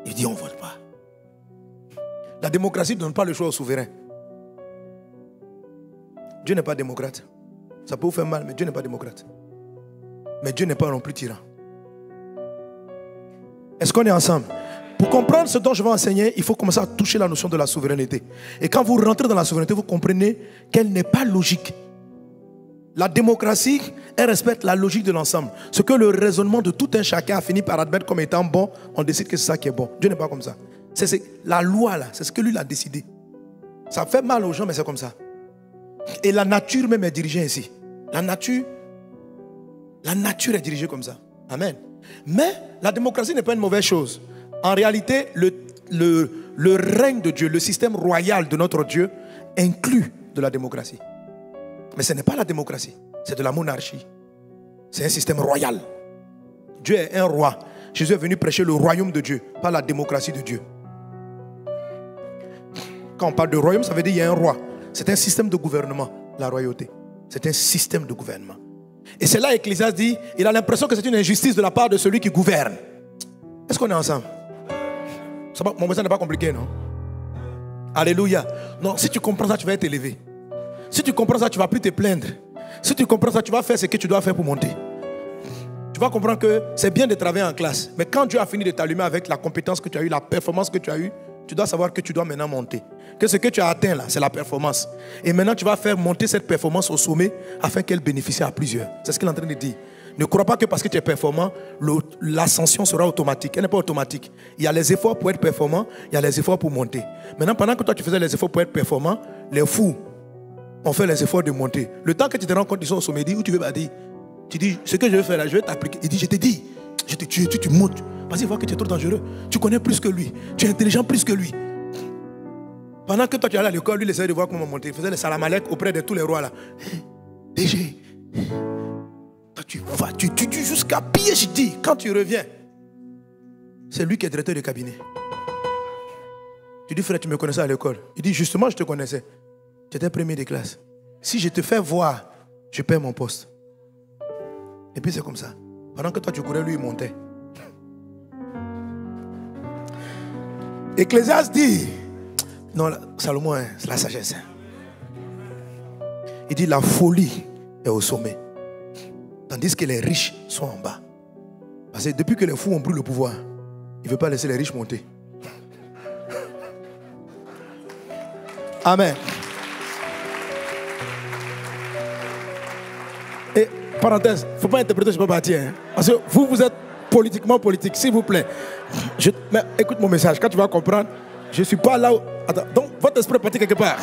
Il dit on ne vote pas. La démocratie ne donne pas le choix au souverain. Dieu n'est pas démocrate. Ça peut vous faire mal, mais Dieu n'est pas démocrate. Mais Dieu n'est pas non plus tyran. Est-ce qu'on est ensemble? Pour comprendre ce dont je vais enseigner, il faut commencer à toucher la notion de la souveraineté. Et quand vous rentrez dans la souveraineté, vous comprenez qu'elle n'est pas logique. La démocratie, elle respecte la logique de l'ensemble. Ce que le raisonnement de tout un chacun a fini par admettre comme étant bon, on décide que c'est ça qui est bon. Dieu n'est pas comme ça. C'est la loi là, c'est ce que lui a décidé. Ça fait mal aux gens, mais c'est comme ça. Et la nature même est dirigée ainsi. La nature est dirigée comme ça. Amen. Mais la démocratie n'est pas une mauvaise chose. En réalité, le règne de Dieu, le système royal de notre Dieu inclut de la démocratie. Mais ce n'est pas la démocratie, c'est de la monarchie. C'est un système royal. Dieu est un roi. Jésus est venu prêcher le royaume de Dieu, pas la démocratie de Dieu. Quand on parle de royaume, ça veut dire qu'il y a un roi. C'est un système de gouvernement, la royauté. C'est un système de gouvernement. Et c'est là Ecclésiaste dit, il a l'impression que c'est une injustice de la part de celui qui gouverne. Est-ce qu'on est ensemble? Mon message n'est pas compliqué, non? Alléluia. Non, si tu comprends ça, tu vas être élevé. Si tu comprends ça, tu ne vas plus te plaindre. Si tu comprends ça, tu vas faire ce que tu dois faire pour monter. Tu vas comprendre que c'est bien de travailler en classe. Mais quand Dieu a fini de t'allumer avec la compétence que tu as eue, la performance que tu as eue, tu dois savoir que tu dois maintenant monter. Que ce que tu as atteint là, c'est la performance. Et maintenant, tu vas faire monter cette performance au sommet afin qu'elle bénéficie à plusieurs. C'est ce qu'il est en train de dire. Ne crois pas que parce que tu es performant, l'ascension sera automatique. Elle n'est pas automatique. Il y a les efforts pour être performant, il y a les efforts pour monter. Maintenant, pendant que toi tu faisais les efforts pour être performant, les fous ont fait les efforts de monter. Le temps que tu te rends compte qu'ils sont au sommet, où tu veux dire, tu dis, ce que je vais faire là, je vais t'appliquer. Il dit, je te dis, je te tue, tu montes. Parce qu'il voit que tu es trop dangereux. Tu connais plus que lui. Tu es intelligent plus que lui. Pendant que toi tu allais à l'école, lui il essayait de voir comment monter. Il faisait le salamalek auprès de tous les rois là. DG, toi tu dis jusqu'à PhD. Quand tu reviens, c'est lui qui est directeur de cabinet. Tu dis, frère, tu me connaissais à l'école. Il dit, justement, je te connaissais. Tu étais premier de classe. Si je te fais voir, je perds mon poste. Et puis c'est comme ça. Pendant que toi tu courais, lui il montait. Ecclésiaste dit, non, Salomon, c'est la sagesse. Il dit, la folie est au sommet. Tandis que les riches sont en bas. Parce que depuis que les fous ont pris le pouvoir, il ne veut pas laisser les riches monter. Amen. Et parenthèse, il ne faut pas interpréter, je ne peux pas partir. Hein, parce que vous êtes politiquement politique, s'il vous plaît. Mais écoute mon message, quand tu vas comprendre, je ne suis pas là où... Attends, donc votre esprit est parti quelque part.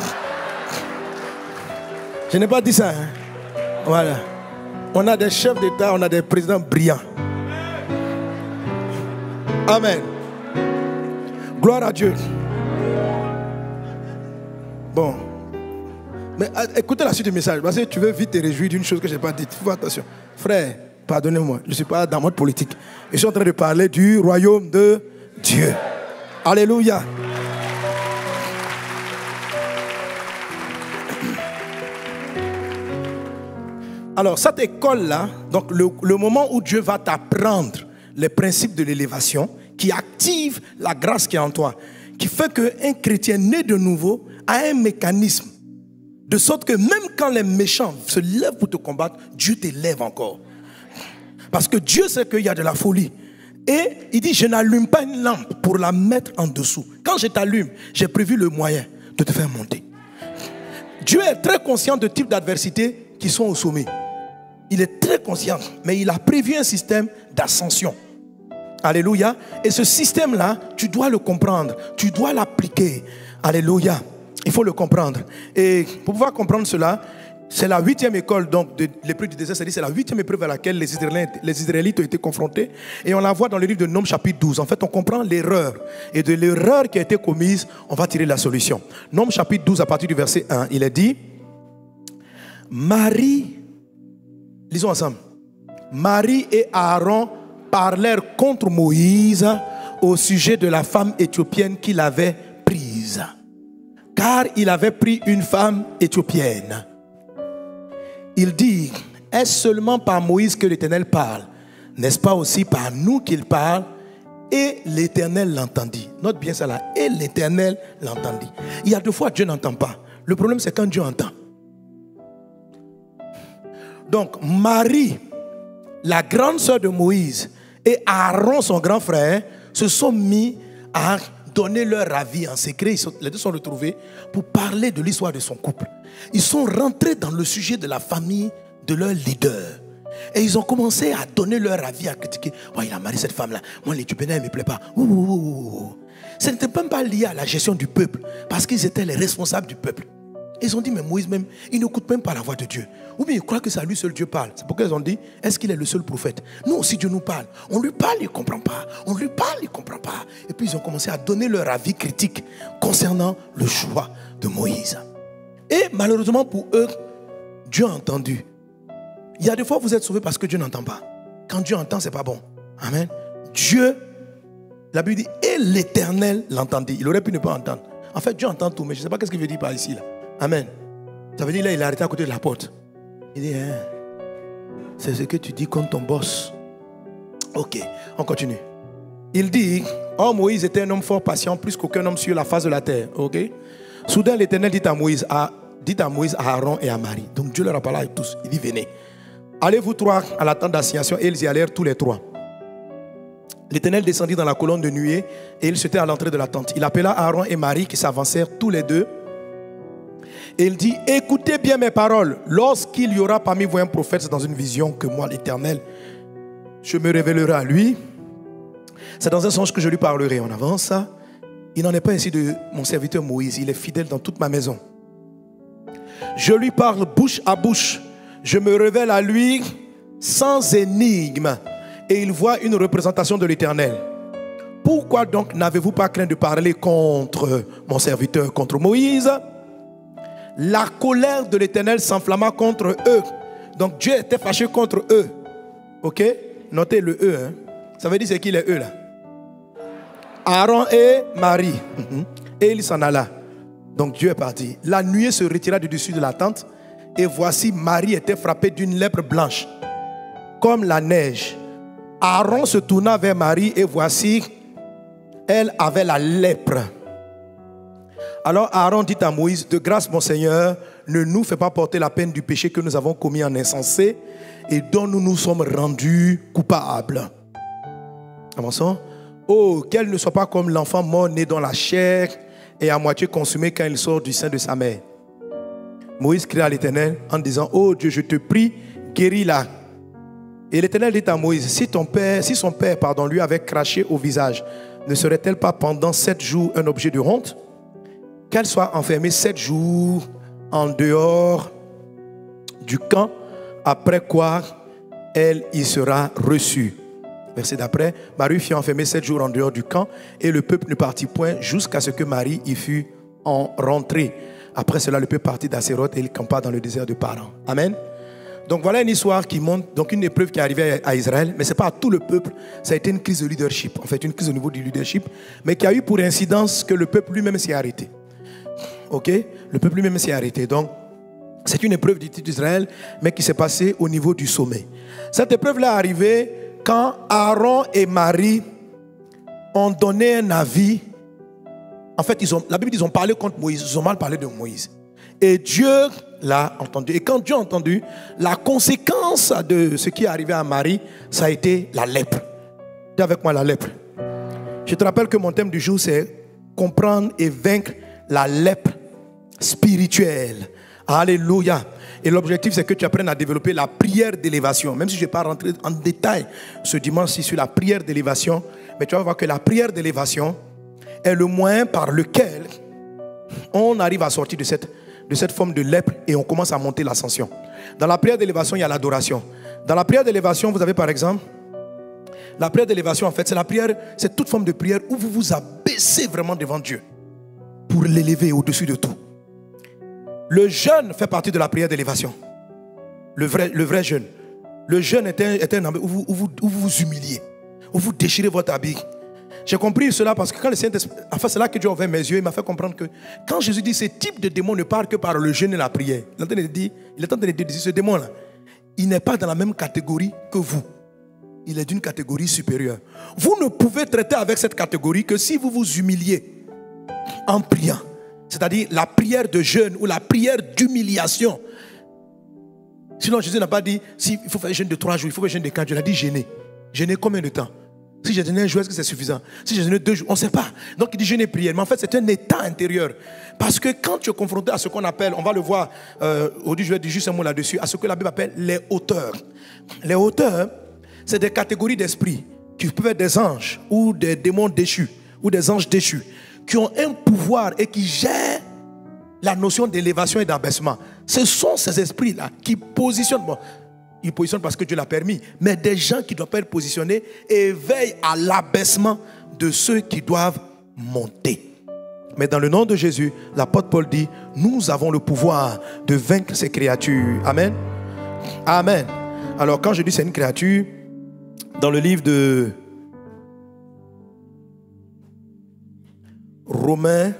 Je n'ai pas dit ça. Hein. Voilà. On a des chefs d'État, on a des présidents brillants. Amen. Gloire à Dieu. Bon. Mais écoutez la suite du message, parce que tu veux vite te réjouir d'une chose que je n'ai pas dite. Fais attention. Frère, pardonnez-moi, je ne suis pas dans mode politique. Je suis en train de parler du royaume de Dieu. Alléluia. Alors, cette école-là, donc le moment où Dieu va t'apprendre les principes de l'élévation, qui active la grâce qui est en toi, qui fait qu'un chrétien né de nouveau a un mécanisme, de sorte que même quand les méchants se lèvent pour te combattre, Dieu t'élève encore. Parce que Dieu sait qu'il y a de la folie. Et il dit, je n'allume pas une lampe pour la mettre en dessous. Quand je t'allume, j'ai prévu le moyen de te faire monter. Dieu est très conscient de types d'adversité qui sont au sommet. Il est très conscient, mais il a prévu un système d'ascension. Alléluia. Et ce système-là, tu dois le comprendre. Tu dois l'appliquer. Alléluia. Il faut le comprendre. Et pour pouvoir comprendre cela, c'est la 8e école donc, de l'épreuve du désert. C'est la 8e épreuve à laquelle les Israélites ont été confrontés. Et on la voit dans le livre de Nombres chapitre 12. En fait, on comprend l'erreur. Et de l'erreur qui a été commise, on va tirer la solution. Nombres chapitre 12 à partir du verset 1. Il est dit, Marie, lisons ensemble. Marie et Aaron parlèrent contre Moïse au sujet de la femme éthiopienne qu'il avait prise. Car il avait pris une femme éthiopienne. Il dit, est-ce seulement par Moïse que l'Éternel parle? N'est-ce pas aussi par nous qu'il parle? Et l'Éternel l'entendit. Note bien ça là. Et l'Éternel l'entendit. Il y a 2 fois Dieu n'entend pas. Le problème c'est quand Dieu entend. Donc Marie, la grande sœur de Moïse, et Aaron, son grand frère, se sont mis à donner leur avis en secret. Les deux sont retrouvés pour parler de l'histoire de son couple. Ils sont rentrés dans le sujet de la famille de leur leader. Et ils ont commencé à donner leur avis, à critiquer. Oh, il a marié cette femme-là. Moi, l'Éthiopien, elle ne me plaît pas. Ce n'était même pas lié à la gestion du peuple, parce qu'ils étaient les responsables du peuple. Ils ont dit, mais Moïse même, il n'écoute même pas la voix de Dieu. Ou bien il croit que c'est à lui seul Dieu parle. C'est pourquoi ils ont dit, est-ce qu'il est le seul prophète? Nous aussi Dieu nous parle. On lui parle, il ne comprend pas. On lui parle, il ne comprend pas. Et puis ils ont commencé à donner leur avis critique concernant le choix de Moïse. Et malheureusement pour eux, Dieu a entendu. Il y a des fois où vous êtes sauvés parce que Dieu n'entend pas. Quand Dieu entend, ce n'est pas bon. Amen. Dieu, la Bible dit, et l'Éternel l'entendit. Il aurait pu ne pas entendre. En fait, Dieu entend tout, mais je ne sais pas ce qu'il veut dire par ici. Là. Amen. Ça veut dire là, il est arrêté à côté de la porte. Il dit, hein, c'est ce que tu dis contre ton boss. Ok, on continue. Il dit, oh Moïse était un homme fort patient, plus qu'aucun homme sur la face de la terre. Ok. Soudain, l'Éternel dit à Moïse, à Aaron et à Marie. Donc Dieu leur a parlé à tous. Il dit, venez. Allez-vous 3 à la tente d'assignation. Et ils y allèrent tous les 3. L'Éternel descendit dans la colonne de nuée et il se tenait à l'entrée de la tente. Il appela Aaron et Marie qui s'avancèrent tous les 2. Et il dit, écoutez bien mes paroles. Lorsqu'il y aura parmi vous un prophète, c'est dans une vision que moi, l'Éternel, je me révélerai à lui. C'est dans un songe que je lui parlerai. On avance. Il n'en est pas ainsi de mon serviteur Moïse. Il est fidèle dans toute ma maison. Je lui parle bouche à bouche. Je me révèle à lui sans énigme. Et il voit une représentation de l'Éternel. Pourquoi donc n'avez-vous pas craint de parler contre mon serviteur, contre Moïse? La colère de l'Éternel s'enflamma contre eux. Donc Dieu était fâché contre eux. Ok? Notez le E. Hein? Ça veut dire c'est qui les eux là? Aaron et Marie. Et il s'en alla. Donc Dieu est parti. La nuée se retira du dessus de la tente. Et voici Marie était frappée d'une lèpre blanche, comme la neige. Aaron se tourna vers Marie et voici, elle avait la lèpre. Alors Aaron dit à Moïse, de grâce mon Seigneur, ne nous fais pas porter la peine du péché que nous avons commis en insensé et dont nous nous sommes rendus coupables. Avançons. Oh, qu'elle ne soit pas comme l'enfant mort né dans la chair et à moitié consumé quand il sort du sein de sa mère. Moïse cria à l'Éternel en disant, oh Dieu, je te prie, guéris-la. Et l'Éternel dit à Moïse, si son père lui avait craché au visage, ne serait-elle pas pendant 7 jours un objet de honte? Qu'elle soit enfermée 7 jours en dehors du camp, après quoi elle y sera reçue. Verset d'après, Marie fut enfermée 7 jours en dehors du camp et le peuple ne partit point jusqu'à ce que Marie y fût en rentrée. Après cela, le peuple partit d'Asséroth et il campa dans le désert de Paran. Amen. Donc voilà une histoire qui montre, donc une épreuve qui est arrivée à Israël, mais ce n'est pas à tout le peuple, ça a été une crise de leadership, en fait une crise au niveau du leadership, mais qui a eu pour incidence que le peuple lui-même s'est arrêté. Ok? Le peuple lui-même s'est arrêté. Donc c'est une épreuve d'Israël, mais qui s'est passée au niveau du sommet. Cette épreuve-là est arrivée quand Aaron et Marie ont donné un avis. En fait, la Bible dit qu'ils ont parlé contre Moïse, ils ont mal parlé de Moïse. Et Dieu l'a entendu. Et quand Dieu a entendu, la conséquence de ce qui est arrivé à Marie, ça a été la lèpre. Dis avec moi la lèpre. Je te rappelle que mon thème du jour, c'est comprendre et vaincre la lèpre spirituelle. Alléluia. Et l'objectif, c'est que tu apprennes à développer la prière d'élévation. Même si je ne vais pas rentrer en détail ce dimanche-ci sur la prière d'élévation, mais tu vas voir que la prière d'élévation est le moyen par lequel on arrive à sortir de cette forme de lèpre et on commence à monter l'ascension. Dans la prière d'élévation, il y a l'adoration. Dans la prière d'élévation, vous avez par exemple, la prière d'élévation, en fait, c'est la prière, c'est toute forme de prière où vous vous abaissez vraiment devant Dieu pour l'élever au-dessus de tout. Le jeûne fait partie de la prière d'élévation. Le vrai jeûne. Le jeûne est un où vous vous humiliez, où vous déchirez votre habit. J'ai compris cela parce que quand le Saint-Esprit, enfin c'est là que Dieu a ouvert mes yeux, il m'a fait comprendre que quand Jésus dit ce type de démon ne parle que par le jeûne et la prière, il est en train de dire ce démon-là, il n'est pas dans la même catégorie que vous. Il est d'une catégorie supérieure. Vous ne pouvez traiter avec cette catégorie que si vous vous humiliez en priant. C'est-à-dire la prière de jeûne ou la prière d'humiliation. Sinon Jésus n'a pas dit il faut faire un jeûne de 3 jours, il faut faire un jeûne de 4 jours. Il a dit jeûner. Jeûner combien de temps? Si j'ai donné un jour, est-ce que c'est suffisant? Si j'ai donné 2 jours, on ne sait pas. Donc il dit jeûner, prière. Mais en fait, c'est un état intérieur. Parce que quand tu es confronté à ce qu'on appelle, on va le voir, aujourd'hui je vais dire juste un mot là-dessus, à ce que la Bible appelle les hauteurs. Les hauteurs, c'est des catégories d'esprit qui peuvent être des anges ou des démons déchus ou des anges déchus qui ont un pouvoir et qui gèrent la notion d'élévation et d'abaissement. Ce sont ces esprits-là qui positionnent... Bon, ils positionnent parce que Dieu l'a permis, mais des gens qui doivent pas être positionnés et veillent à l'abaissement de ceux qui doivent monter. Mais dans le nom de Jésus, l'apôtre Paul dit, nous avons le pouvoir de vaincre ces créatures. Amen. Amen. Alors quand je dis c'est une créature, dans le livre de Romains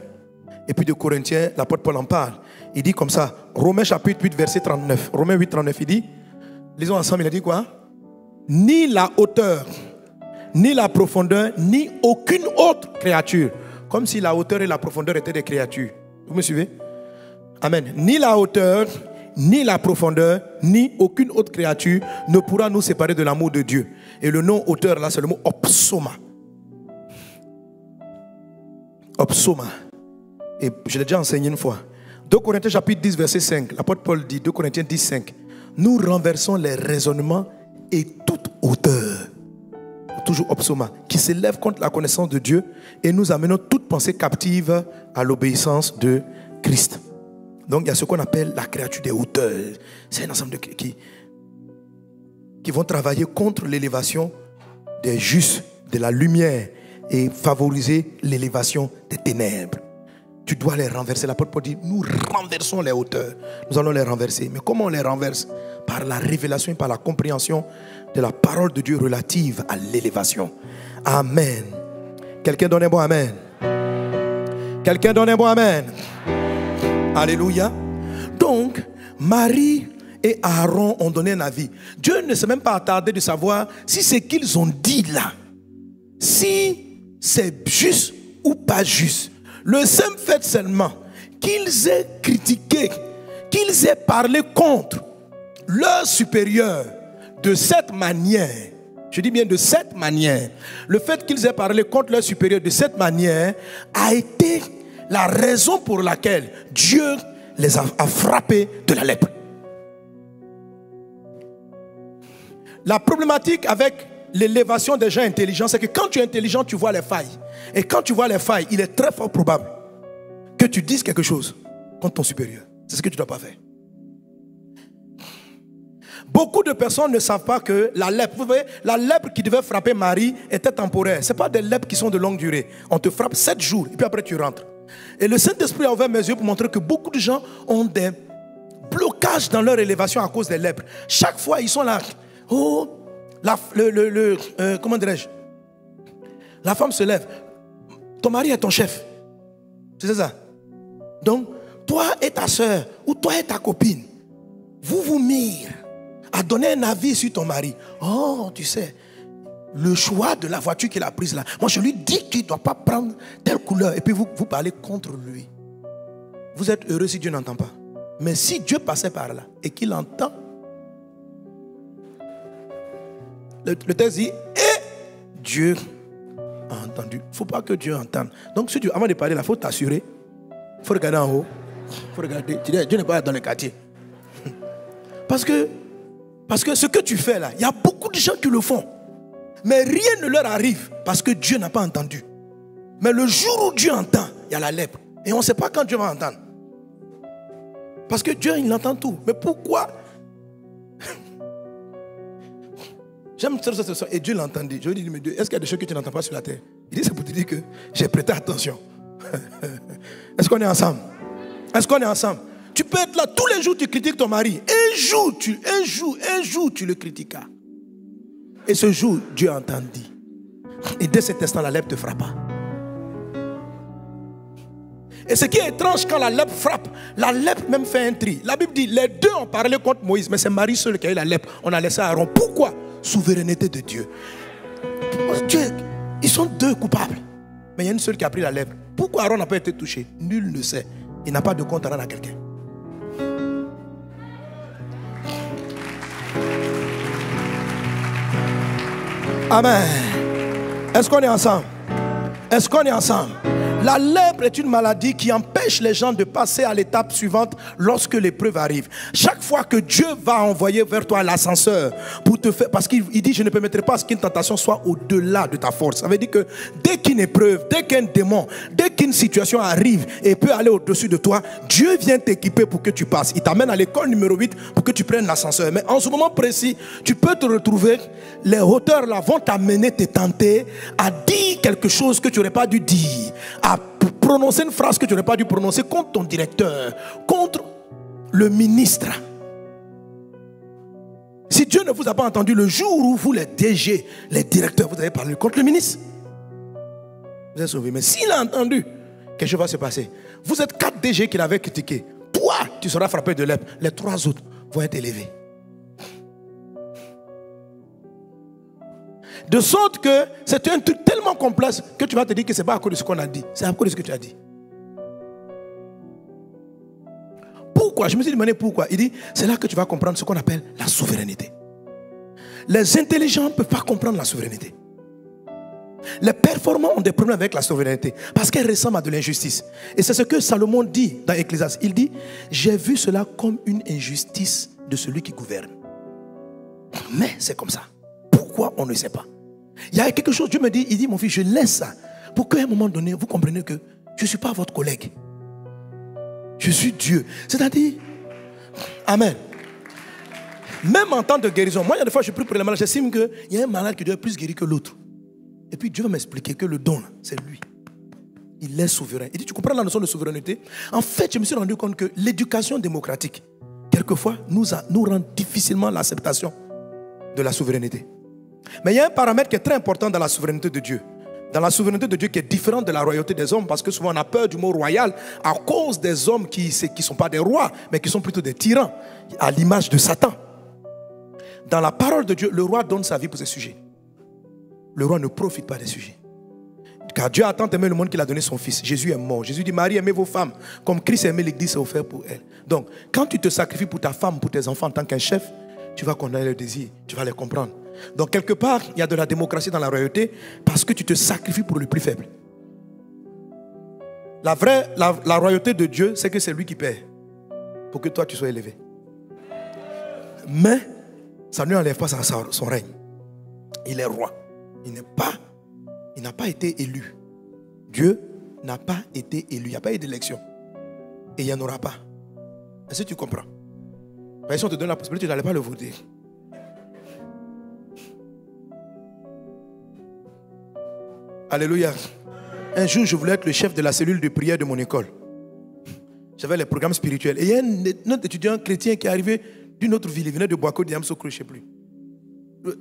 et puis de Corinthiens, l'apôtre Paul en parle. Il dit comme ça, Romains chapitre 8, verset 39. Romains 8, 39, il dit, lisons ensemble, il a dit quoi? Ni la hauteur, ni la profondeur, ni aucune autre créature. Comme si la hauteur et la profondeur étaient des créatures. Vous me suivez? Amen. Ni la hauteur, ni la profondeur, ni aucune autre créature ne pourra nous séparer de l'amour de Dieu. Et le nom hauteur, là, c'est le mot opsoma. Opsoma. Et je l'ai déjà enseigné une fois. 2 Corinthiens chapitre 10, verset 5. L'apôtre Paul dit, 2 Corinthiens 10, 5. Nous renversons les raisonnements et toute hauteur, toujours opsoma, qui s'élève contre la connaissance de Dieu, et nous amenons toute pensée captive à l'obéissance de Christ. Donc il y a ce qu'on appelle la créature des hauteurs. C'est un ensemble de qui vont travailler contre l'élévation des justes, de la lumière, et favoriser l'élévation des ténèbres. Tu dois les renverser. L'apôtre Paul dit, nous renversons les hauteurs. Nous allons les renverser. Mais comment on les renverse? Par la révélation et par la compréhension de la parole de Dieu relative à l'élévation. Amen. Quelqu'un donne un bon amen. Quelqu'un donne un bon amen. Alléluia. Donc, Marie et Aaron ont donné un avis. Dieu ne s'est même pas attardé de savoir si ce qu'ils ont dit là, si c'est juste ou pas juste. Le simple fait seulement qu'ils aient critiqué, qu'ils aient parlé contre leur supérieur de cette manière, je dis bien de cette manière, le fait qu'ils aient parlé contre leur supérieur de cette manière a été la raison pour laquelle Dieu les a frappés de la lèpre. La problématique avec l'élévation des gens intelligents, c'est que quand tu es intelligent, tu vois les failles. Et quand tu vois les failles, il est très fort probable que tu dises quelque chose contre ton supérieur. C'est ce que tu ne dois pas faire. Beaucoup de personnes ne savent pas que la lèpre, vous voyez, la lèpre qui devait frapper Marie était temporaire. Ce n'est pas des lèpres qui sont de longue durée. On te frappe 7 jours et puis après tu rentres. Et le Saint-Esprit a ouvert mes yeux pour montrer que beaucoup de gens ont des blocages dans leur élévation à cause des lèpres. Chaque fois, ils sont là. Oh, comment dirais-je? La femme se lève. Ton mari est ton chef. C'est ça. Donc, toi et ta soeur, ou toi et ta copine, vous vous mirez à donner un avis sur ton mari. Oh, tu sais, le choix de la voiture qu'il a prise là. Moi, je lui dis qu'il ne doit pas prendre telle couleur. Et puis, vous parlez contre lui. Vous êtes heureux si Dieu n'entend pas. Mais si Dieu passait par là et qu'il entend, le texte dit, et Dieu a entendu. Il ne faut pas que Dieu entende. Donc, si avant de parler là, il faut t'assurer. Il faut regarder en haut. Il faut regarder. Tu dis, Dieu n'est pas dans le quartier. Parce que ce que tu fais là, il y a beaucoup de gens qui le font. Mais rien ne leur arrive parce que Dieu n'a pas entendu. Mais le jour où Dieu entend, il y a la lèpre. Et on ne sait pas quand Dieu va entendre. Parce que Dieu, il entend tout. Mais pourquoi? J'aime ça. Et Dieu l'entendit. Je lui dis, mais Dieu, est-ce qu'il y a des choses que tu n'entends pas sur la terre? Il dit, c'est pour te dire que j'ai prêté attention. Est-ce qu'on est ensemble? Est-ce qu'on est ensemble? Tu peux être là tous les jours, tu critiques ton mari. Un jour, tu le critiquas. Et ce jour, Dieu entendit. Et dès cet instant, la lèpre te frappa. Et ce qui est étrange, quand la lèpre frappe, la lèpre même fait un tri. La Bible dit, les deux ont parlé contre Moïse, mais c'est Marie seule qui a eu la lèpre. On a laissé Aaron. Pourquoi? Souveraineté de Dieu. Dieu, ils sont deux coupables. Mais il y a une seule qui a pris la lèpre. Pourquoi Aaron n'a pas été touché? Nul ne sait. Il n'a pas de compte à rendre à quelqu'un. Amen. Est-ce qu'on est ensemble? Est-ce qu'on est ensemble? La lèpre est une maladie qui empêche les gens de passer à l'étape suivante lorsque l'épreuve arrive. Chaque fois que Dieu va envoyer vers toi l'ascenseur pour te faire, parce qu'il dit, je ne permettrai pas qu'une tentation soit au-delà de ta force. Ça veut dire que dès qu'une épreuve, dès qu'un démon, dès qu'une situation arrive et peut aller au-dessus de toi, Dieu vient t'équiper pour que tu passes. Il t'amène à l'école numéro 8 pour que tu prennes l'ascenseur. Mais en ce moment précis, tu peux te retrouver, les hauteurs là vont t'amener, te tenter à dire quelque chose que tu n'aurais pas dû dire, à prononcer une phrase que tu n'aurais pas dû prononcer contre ton directeur, contre le ministre. Si Dieu ne vous a pas entendu le jour où vous, les DG, les directeurs, vous avez parlé contre le ministre, vous êtes sauvé. Mais s'il a entendu, quelque chose va se passer. Vous êtes 4 DG qu'il avait critiqué. Toi, tu seras frappé de lèpre. Les 3 autres vont être élevés. De sorte que c'est un truc tellement complexe que tu vas te dire que ce n'est pas à cause de ce qu'on a dit. C'est à cause de ce que tu as dit. Pourquoi? Je me suis demandé pourquoi. Il dit, c'est là que tu vas comprendre ce qu'on appelle la souveraineté. Les intelligents ne peuvent pas comprendre la souveraineté. Les performants ont des problèmes avec la souveraineté parce qu'elle ressemble à de l'injustice. Et c'est ce que Salomon dit dans Ecclésiaste. Il dit, j'ai vu cela comme une injustice de celui qui gouverne. Mais c'est comme ça. Pourquoi? On ne sait pas. Il y a quelque chose, Dieu me dit, il dit, mon fils, je laisse ça pour qu'à un moment donné, vous compreniez que je ne suis pas votre collègue. Je suis Dieu. C'est-à-dire, Amen. Même en temps de guérison, moi, il y a des fois, je prie pour les malades, j'estime qu'il y a un malade qui doit être plus guéri que l'autre. Et puis Dieu va m'expliquer que le don, c'est lui. Il est souverain. Il dit, tu comprends la notion de souveraineté? En fait, je me suis rendu compte que l'éducation démocratique, quelquefois, nous rend difficilement l'acceptation de la souveraineté. Mais il y a un paramètre qui est très important dans la souveraineté de Dieu. Dans la souveraineté de Dieu qui est différente de la royauté des hommes, parce que souvent on a peur du mot royal à cause des hommes qui ne sont pas des rois, mais qui sont plutôt des tyrans, à l'image de Satan. Dans la parole de Dieu, le roi donne sa vie pour ses sujets. Le roi ne profite pas des sujets. Car Dieu a tant aimé le monde qu'il a donné son fils. Jésus est mort. Jésus dit, Marie, aimez vos femmes. Comme Christ a aimé l'église, c'est offert pour elle. Donc, quand tu te sacrifies pour ta femme, pour tes enfants en tant qu'un chef, tu vas condamner leurs désirs, tu vas les comprendre. Donc, quelque part, il y a de la démocratie dans la royauté parce que tu te sacrifies pour le plus faible. La royauté de Dieu, c'est que c'est lui qui paie pour que toi, tu sois élevé. Mais, ça ne lui enlève pas son règne. Il est roi. Il n'a pas été élu. Dieu n'a pas été élu. Il n'y a pas eu d'élection. Et il n'y en aura pas. Est-ce que tu comprends? Mais si on te donne la possibilité, tu n'allais pas le voter. Alléluia. Un jour, je voulais être le chef de la cellule de prière de mon école. J'avais les programmes spirituels. Et il y a un autre étudiant chrétien qui est arrivé d'une autre ville. Il venait de Boaco, d'Yamsokro, je ne sais plus.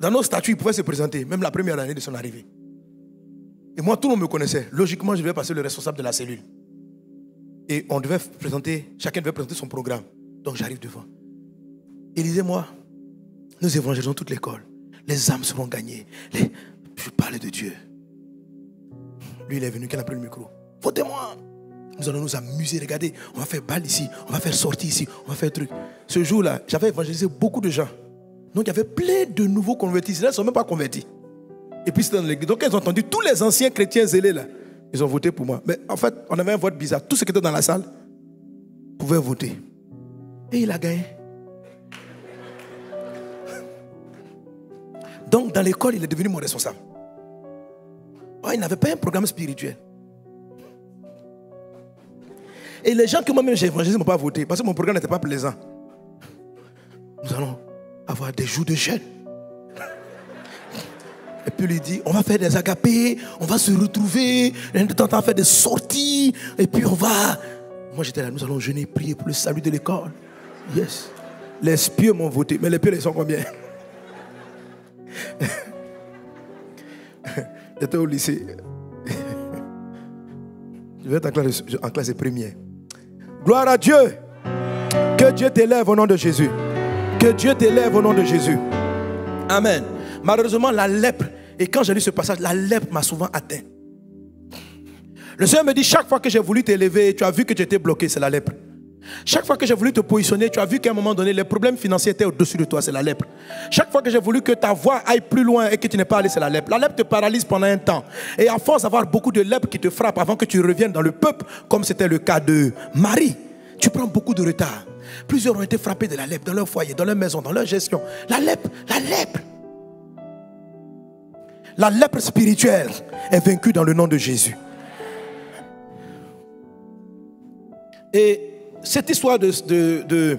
Dans nos statuts, il pouvait se présenter, même la première année de son arrivée. Et moi, tout le monde me connaissait. Logiquement, je devais passer le responsable de la cellule. Et on devait présenter, chacun devait présenter son programme. Donc j'arrive devant. Il disait, moi, nous évangélisons toute l'école. Les âmes seront gagnées. Je parlais de Dieu. Lui, il est venu, qu'il a pris le micro. Votez-moi. Nous allons nous amuser, regardez, on va faire bal ici, on va faire sortie ici, on va faire truc. Ce jour-là, j'avais évangélisé beaucoup de gens. Donc il y avait plein de nouveaux convertis. Ils ne sont même pas convertis. Et puis c'était dans l'église. Donc ils ont entendu tous les anciens chrétiens zélés là. Ils ont voté pour moi. Mais en fait, on avait un vote bizarre. Tous ceux qui étaient dans la salle pouvaient voter. Et il a gagné. Donc dans l'école, il est devenu mon responsable. Oh, il n'avait pas un programme spirituel. Et les gens que moi-même j'ai évangélisé ne m'ont pas voté parce que mon programme n'était pas plaisant. Nous allons avoir des jours de jeûne. Et puis il dit, on va faire des agapés, on va se retrouver, de temps en temps faire des sorties, et puis on va... Moi j'étais là, nous allons jeûner, prier pour le salut de l'école. Yes. Les pieux m'ont voté, mais les pieux ils sont combien? J'étais au lycée. Je vais être en classe de première. Gloire à Dieu. Que Dieu t'élève au nom de Jésus. Que Dieu t'élève au nom de Jésus. Amen. Malheureusement, la lèpre, et quand j'ai lu ce passage, la lèpre m'a souvent atteint. Le Seigneur me dit, chaque fois que j'ai voulu t'élever, tu as vu que tu étais bloqué, c'est la lèpre. Chaque fois que j'ai voulu te positionner, tu as vu qu'à un moment donné, les problèmes financiers étaient au-dessus de toi, c'est la lèpre. Chaque fois que j'ai voulu que ta voix aille plus loin et que tu n'es pas allé, c'est la lèpre. La lèpre te paralyse pendant un temps. Et à force d'avoir beaucoup de lèpre qui te frappent avant que tu reviennes dans le peuple, comme c'était le cas de Marie, tu prends beaucoup de retard. Plusieurs ont été frappés de la lèpre dans leur foyer, dans leur maison, dans leur gestion. La lèpre, la lèpre. La lèpre spirituelle est vaincue dans le nom de Jésus. Et cette histoire de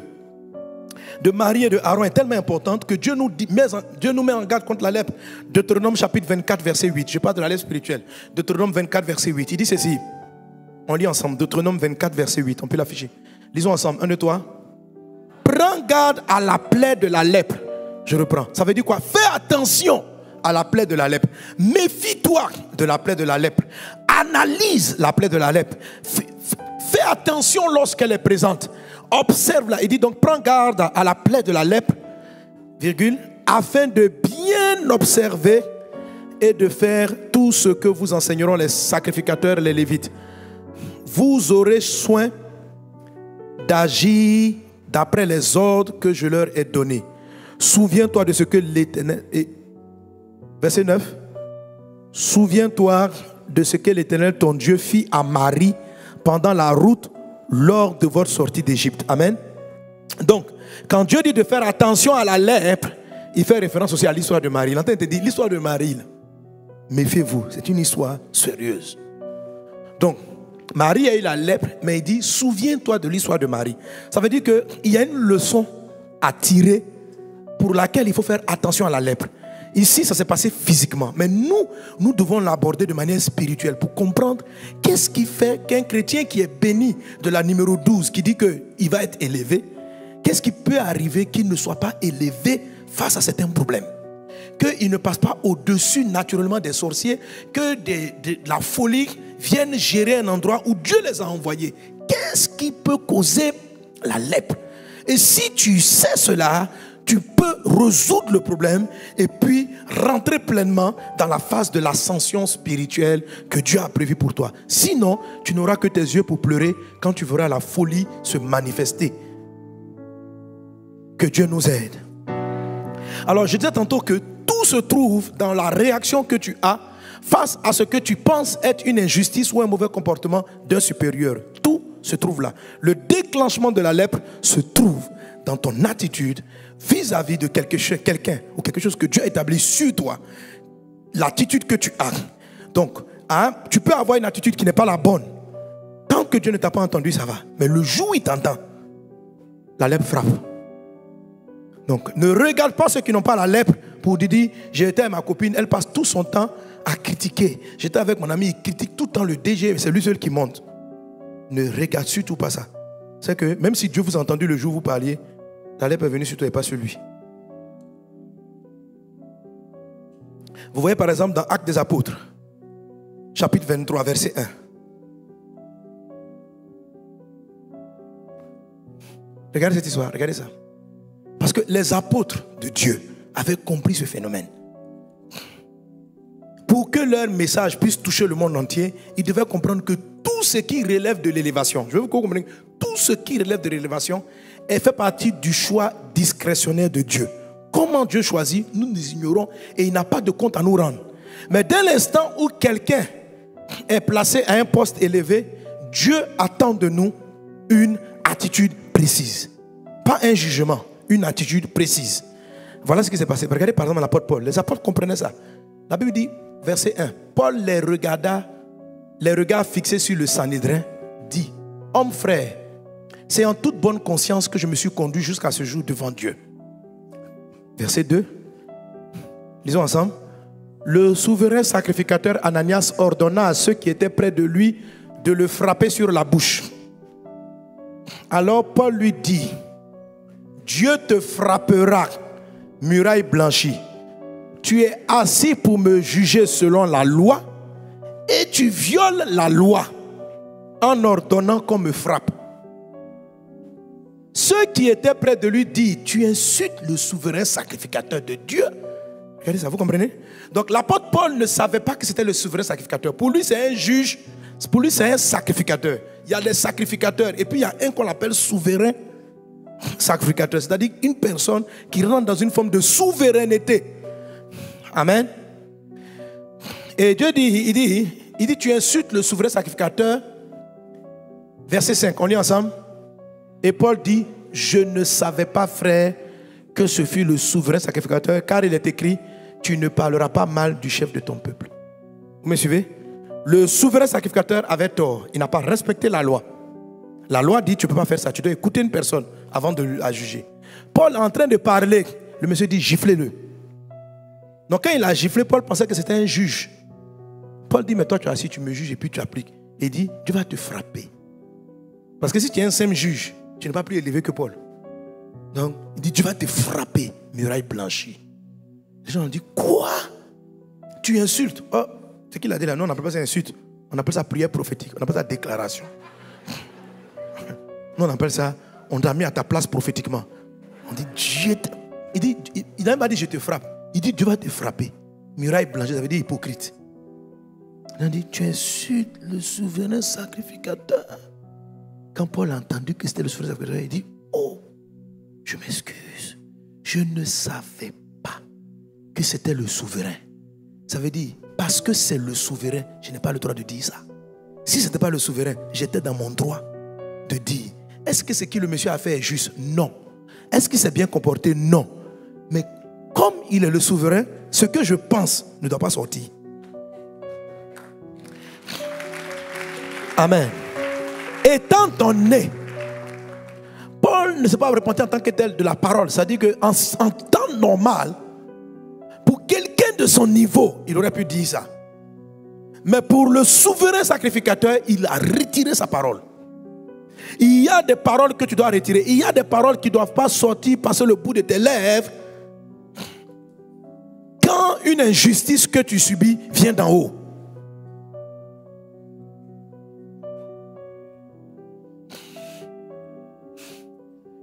Marie et de Aaron est tellement importante que Dieu nous met en garde contre la lèpre. Deutéronome chapitre 24 verset 8. Je parle de la lèpre spirituelle. Deutéronome 24 verset 8. Il dit ceci. On lit ensemble. Deutéronome 24 verset 8. On peut l'afficher. Lisons ensemble. 1, 2, 3. Prends garde à la plaie de la lèpre. Je reprends. Ça veut dire quoi? Fais attention à la plaie de la lèpre. Méfie-toi de la plaie de la lèpre. Analyse la plaie de la lèpre. Fais attention lorsqu'elle est présente. Observe-la. Il dit donc, prends garde à la plaie de la lèpre, virgule, afin de bien observer et de faire tout ce que vous enseigneront les sacrificateurs et les lévites. Vous aurez soin d'agir d'après les ordres que je leur ai donnés. Souviens-toi de ce que l'Éternel... Verset 9. Souviens-toi de ce que l'Éternel, ton Dieu, fit à Marie pendant la route lors de votre sortie d'Égypte. Amen. Donc, quand Dieu dit de faire attention à la lèpre, il fait référence aussi à l'histoire de Marie. Il entend te dire, l'histoire de Marie, méfiez-vous, c'est une histoire sérieuse. Donc, Marie a eu la lèpre, mais il dit, souviens-toi de l'histoire de Marie. Ça veut dire qu'il y a une leçon à tirer pour laquelle il faut faire attention à la lèpre. Ici, ça s'est passé physiquement. Mais nous devons l'aborder de manière spirituelle pour comprendre qu'est-ce qui fait qu'un chrétien qui est béni de la numéro 12, qui dit qu'il va être élevé, qu'est-ce qui peut arriver qu'il ne soit pas élevé face à certains problèmes? Qu'il ne passe pas au-dessus naturellement des sorciers, que de la folie vienne gérer un endroit où Dieu les a envoyés. Qu'est-ce qui peut causer la lèpre? Et si tu sais cela, tu peux résoudre le problème et puis rentrer pleinement dans la phase de l'ascension spirituelle que Dieu a prévue pour toi. Sinon, tu n'auras que tes yeux pour pleurer quand tu verras la folie se manifester. Que Dieu nous aide. Alors, je disais tantôt que tout se trouve dans la réaction que tu as face à ce que tu penses être une injustice ou un mauvais comportement d'un supérieur. Tout se trouve là. Le déclenchement de la lèpre se trouve dans ton attitude vis-à-vis de quelqu'un ou quelque chose que Dieu a établi sur toi. L'attitude que tu as. Donc, tu peux avoir une attitude qui n'est pas la bonne. Tant que Dieu ne t'a pas entendu, ça va. Mais le jour où il t'entend, la lèpre frappe. Donc, ne regarde pas ceux qui n'ont pas la lèpre pour dire, j'ai été à ma copine, elle passe tout son temps à critiquer. J'étais avec mon ami, il critique tout le temps le DG, c'est lui seul qui monte. Ne regarde surtout pas ça. C'est que même si Dieu vous a entendu le jour où vous parliez, la lèpre est venue sur toi et pas sur lui. Vous voyez par exemple dans Actes des Apôtres, chapitre 23, verset 1. Regardez cette histoire, regardez ça. Parce que les apôtres de Dieu avaient compris ce phénomène. Pour que leur message puisse toucher le monde entier, ils devaient comprendre que tout ce qui relève de l'élévation, je veux que vous compreniez, tout ce qui relève de l'élévation est fait partie du choix discrétionnaire de Dieu. Comment Dieu choisit, nous ignorons et il n'a pas de compte à nous rendre. Mais dès l'instant où quelqu'un est placé à un poste élevé, Dieu attend de nous une attitude précise. Pas un jugement, une attitude précise. Voilà ce qui s'est passé. Regardez par exemple l'apôtre Paul. Les apôtres comprenaient ça. La Bible dit, verset 1, Paul les regarda, les regards fixés sur le Sanhédrin, dit, homme frère, c'est en toute bonne conscience que je me suis conduit jusqu'à ce jour devant Dieu. Verset 2, lisons ensemble. Le souverain sacrificateur Ananias ordonna à ceux qui étaient près de lui de le frapper sur la bouche. Alors Paul lui dit, Dieu te frappera, muraille blanchie. Tu es assis pour me juger selon la loi et tu violes la loi en ordonnant qu'on me frappe. Ceux qui étaient près de lui disent, tu insultes le souverain sacrificateur de Dieu. Regardez ça, vous comprenez? Donc l'apôtre Paul ne savait pas que c'était le souverain sacrificateur. Pour lui, c'est un juge, pour lui, c'est un sacrificateur. Il y a des sacrificateurs et puis il y a un qu'on appelle souverain sacrificateur. C'est-à-dire une personne qui rentre dans une forme de souveraineté. Amen. Et Dieu dit, il dit, tu insultes le souverain sacrificateur. Verset 5, on lit ensemble. Et Paul dit, je ne savais pas, frère, que ce fut le souverain sacrificateur, car il est écrit, tu ne parleras pas mal du chef de ton peuple. Vous me suivez? Le souverain sacrificateur avait tort. Il n'a pas respecté la loi. La loi dit, tu ne peux pas faire ça. Tu dois écouter une personne avant de la juger. Paul est en train de parler. Le monsieur dit, giflez-le. Donc quand il a giflé, Paul pensait que c'était un juge. Paul dit, mais toi tu es assis, tu me juges et puis tu appliques. Il dit, Dieu va te frapper. Parce que si tu es un simple juge, tu n'es pas plus élevé que Paul. Donc, il dit, Dieu va te frapper, muraille blanchie. Les gens ont dit, quoi? Tu insultes. Oh, c'est qu'il a dit là, non, on n'appelle pas ça insulte. On appelle ça prière prophétique. On appelle ça déclaration. Nous, on appelle ça, on t'a mis à ta place prophétiquement. On dit, Dieu, il n'a même pas dit, je te frappe. Il dit, Dieu va te frapper. Muraille blanchie, ça veut dire hypocrite. Il a dit, tu insultes le souverain sacrificateur. Quand Paul a entendu que c'était le souverain sacrificateur, il dit, oh, je m'excuse. Je ne savais pas que c'était le souverain. Ça veut dire, parce que c'est le souverain, je n'ai pas le droit de dire ça. Si ce n'était pas le souverain, j'étais dans mon droit de dire, est-ce que ce que le monsieur a fait est juste? Non. Est-ce qu'il s'est bien comporté? Non. Mais comme il est le souverain, ce que je pense ne doit pas sortir. Amen. Étant donné, Paul ne s'est pas repenti en tant que tel de la parole. C'est-à-dire qu'en temps normal, pour quelqu'un de son niveau, il aurait pu dire ça. Mais pour le souverain sacrificateur, il a retiré sa parole. Il y a des paroles que tu dois retirer. Il y a des paroles qui ne doivent pas sortir passer le bout de tes lèvres quand une injustice que tu subis vient d'en haut.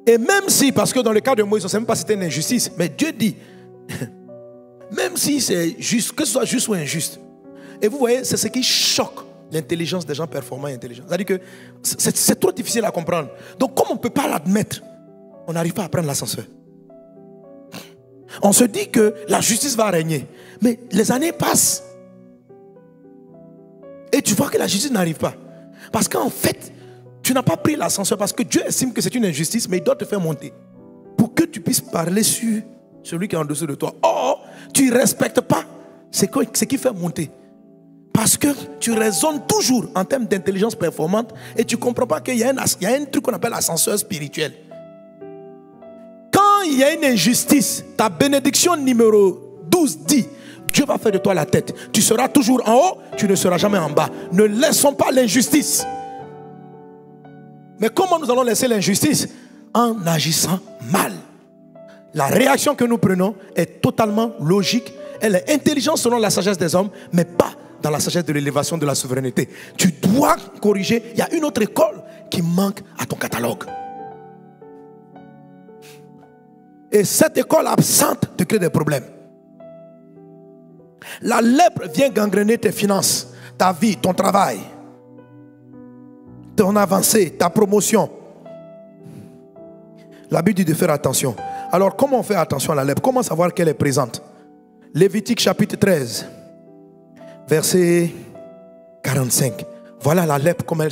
Et même si, parce que dans le cas de Moïse, on ne sait même pas si c'était une injustice, mais Dieu dit, même si c'est juste, que ce soit juste ou injuste. Et vous voyez, c'est ce qui choque l'intelligence des gens performants et intelligents. C'est-à-dire que c'est trop difficile à comprendre. Donc comme on ne peut pas l'admettre, on n'arrive pas à prendre l'ascenseur. On se dit que la justice va régner. Mais les années passent. Et tu vois que la justice n'arrive pas. Parce qu'en fait, tu n'as pas pris l'ascenseur parce que Dieu estime que c'est une injustice, mais il doit te faire monter. Pour que tu puisses parler sur celui qui est en dessous de toi. Or, tu ne respectes pas ce qui fait monter. Parce que tu raisonnes toujours en termes d'intelligence performante et tu ne comprends pas qu'il y a un truc qu'on appelle ascenseur spirituel. Quand il y a une injustice, ta bénédiction numéro 12 dit, Dieu va faire de toi la tête. Tu seras toujours en haut, tu ne seras jamais en bas. Ne laissons pas l'injustice. Mais comment nous allons laisser l'injustice? En agissant mal. La réaction que nous prenons est totalement logique. Elle est intelligente selon la sagesse des hommes, mais pas dans la sagesse de l'élévation de la souveraineté. Tu dois corriger. Il y a une autre école qui manque à ton catalogue. Et cette école absente te crée des problèmes. La lèpre vient gangréner tes finances, ta vie, ton travail, ton avancée, ta promotion. La Bible dit de faire attention. Alors comment on fait attention à la lèpre? Comment savoir qu'elle est présente? Lévitique chapitre 13, verset 45. Voilà la lèpre, comment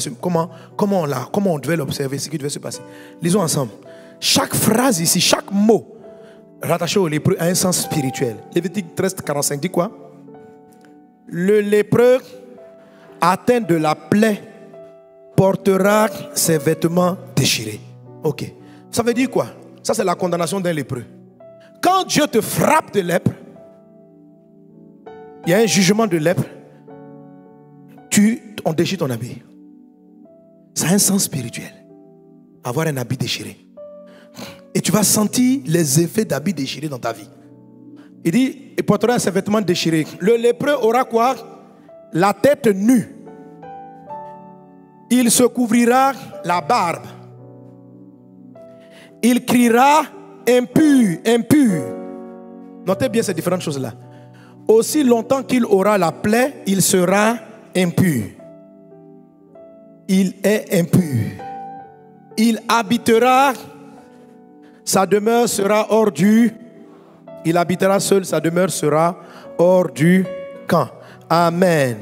on devait l'observer, ce qui devait se passer. Lisons ensemble. Chaque phrase ici, chaque mot rattaché au lépreux a un sens spirituel. Lévitique 13, 45 dit quoi? Le lépreux atteint de la plaie portera ses vêtements déchirés. Ok. Ça veut dire quoi? Ça, c'est la condamnation d'un lépreux. Quand Dieu te frappe de lèpre, il y a un jugement de lèpre, on déchire ton habit. Ça a un sens spirituel. Avoir un habit déchiré. Et tu vas sentir les effets d'habits déchirés dans ta vie. Il dit, il portera ses vêtements déchirés. Le lépreux aura quoi? La tête nue. Il se couvrira la barbe. Il criera impur, impur. Notez bien ces différentes choses-là. Aussi longtemps qu'il aura la plaie, il sera impur. Il est impur. Il habitera, sa demeure sera hors du. Il habitera seul, sa demeure sera hors du camp. Amen.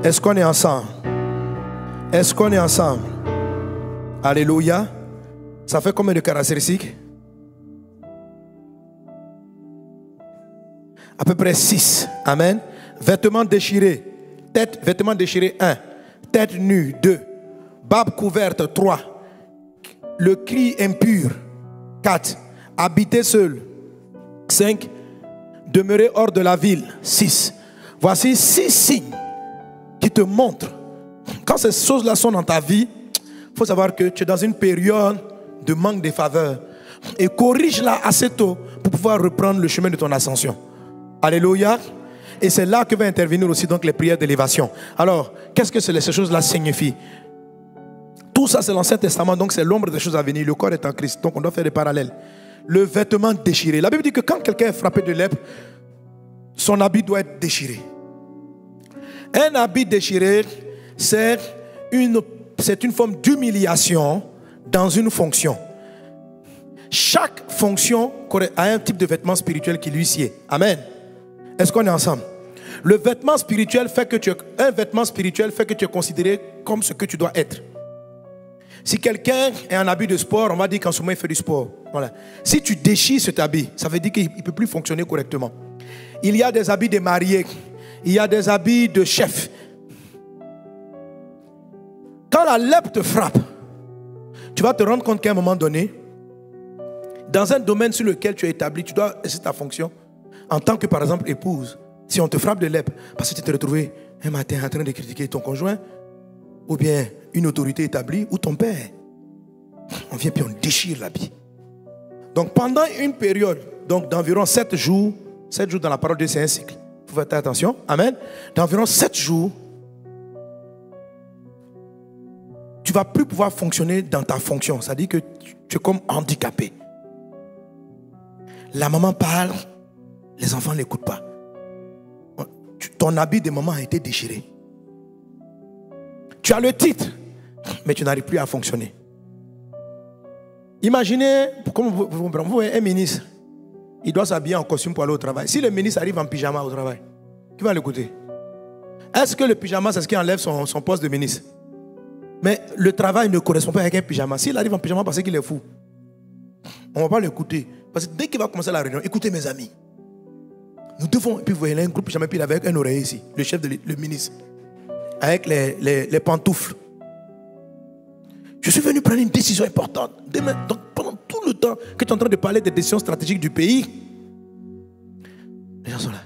Est-ce qu'on est ensemble? Est-ce qu'on est ensemble? Alléluia. Ça fait combien de caractéristiques? À peu près 6. Amen. Vêtements déchirés. Tête, vêtements déchirés 1. Tête nue 2. Barbe couverte 3. Le cri impur 4. Habiter seul 5. Demeurer hors de la ville 6. Voici 6 signes qui te montrent. Quand ces choses-là sont dans ta vie, il faut savoir que tu es dans une période de manque de faveur. Et corrige-la assez tôt pour pouvoir reprendre le chemin de ton ascension. Alléluia. Et c'est là que va intervenir aussi donc les prières d'élévation. Alors, qu'est-ce que ces choses-là signifient? Tout ça, c'est l'Ancien Testament, donc c'est l'ombre des choses à venir. Le corps est en Christ, donc on doit faire des parallèles. Le vêtement déchiré. La Bible dit que quand quelqu'un est frappé de lèpre, son habit doit être déchiré. Un habit déchiré, c'est une forme d'humiliation dans une fonction. Chaque fonction a un type de vêtement spirituel qui lui sied. Amen. Est-ce qu'on est ensemble? Un vêtement spirituel fait que tu es considéré comme ce que tu dois être. Si quelqu'un est en habit de sport, on va dire qu'en ce moment il fait du sport. Voilà. Si tu déchires cet habit, ça veut dire qu'il ne peut plus fonctionner correctement. Il y a des habits de mariés, il y a des habits de chef. Quand la lèpre te frappe, tu vas te rendre compte qu'à un moment donné, dans un domaine sur lequel tu es établi, tu dois exercer ta fonction. En tant que, par exemple, épouse, si on te frappe de lèpre, parce que tu t'es retrouvé un matin en train de critiquer ton conjoint, ou bien une autorité établie, ou ton père, on vient puis on déchire l'habit. Donc pendant une période d'environ 7 jours dans la parole de Dieu, c'est un cycle. Il faut faire attention. Amen. D'environ 7 jours, tu ne vas plus pouvoir fonctionner dans ta fonction. C'est-à-dire que tu es comme handicapé. La maman parle, les enfants ne l'écoutent pas. Ton habit de maman a été déchiré. Tu as le titre, mais tu n'arrives plus à fonctionner. Imaginez, comme vous voyez un ministre, il doit s'habiller en costume pour aller au travail. Si le ministre arrive en pyjama au travail, qui va l'écouter? Est-ce que le pyjama, c'est ce qui enlève son poste de ministre? Mais le travail ne correspond pas avec un pyjama. S'il arrive en pyjama parce qu'il est fou, on ne va pas l'écouter. Parce que dès qu'il va commencer la réunion, écoutez mes amis, nous devons, et puis vous voyez, il y a un groupe pyjama, puis il avait un oreiller ici, le chef le ministre, avec les pantoufles. Je suis venu prendre une décision importante. Demain, donc pendant tout le temps que tu es en train de parler des décisions stratégiques du pays, les gens sont là.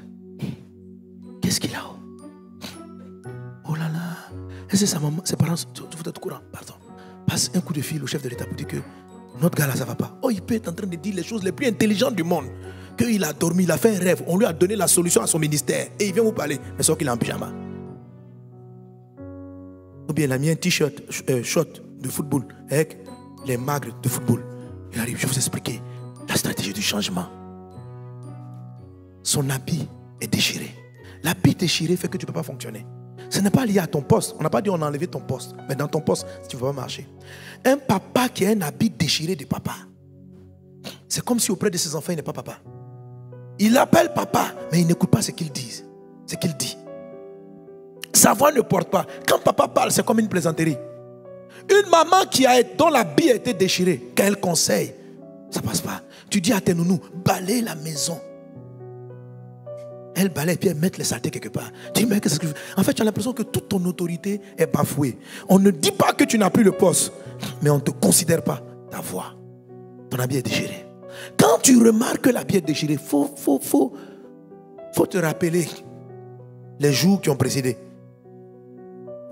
Et c'est sa maman, ses parents, vous êtes au courant, pardon. Passe un coup de fil au chef de l'État pour dire que notre gars là, ça ne va pas. Oh, il peut être en train de dire les choses les plus intelligentes du monde. Qu'il a dormi, il a fait un rêve. On lui a donné la solution à son ministère. Et il vient vous parler. Mais sauf qu'il est en pyjama. Ou bien il a mis un t-shirt, short de football avec les magres de football. Il arrive, je vais vous expliquer la stratégie du changement. Son habit est déchiré. L'habit déchiré fait que tu ne peux pas fonctionner. Ce n'est pas lié à ton poste. On n'a pas dit on a enlevé ton poste. Mais dans ton poste, tu ne vas pas marcher. Un papa qui a un habit déchiré de papa, c'est comme si auprès de ses enfants, il n'est pas papa. Il appelle papa, mais il n'écoute pas ce qu'il dit. Sa voix ne porte pas. Quand papa parle, c'est comme une plaisanterie. Une maman dont l'habit a été déchiré, quand elle conseille, ça ne passe pas. Tu dis à tes nounous, balaye la maison. Elle balaye et puis elle met les saletés quelque part. Tu dis, mais qu'est-ce que je veux? En fait, tu as l'impression que toute ton autorité est bafouée. On ne dit pas que tu n'as plus le poste, mais on ne te considère pas ta voix. Ton habit est déchiré. Quand tu remarques que l'habit est déchiré, faut te rappeler les jours qui ont précédé.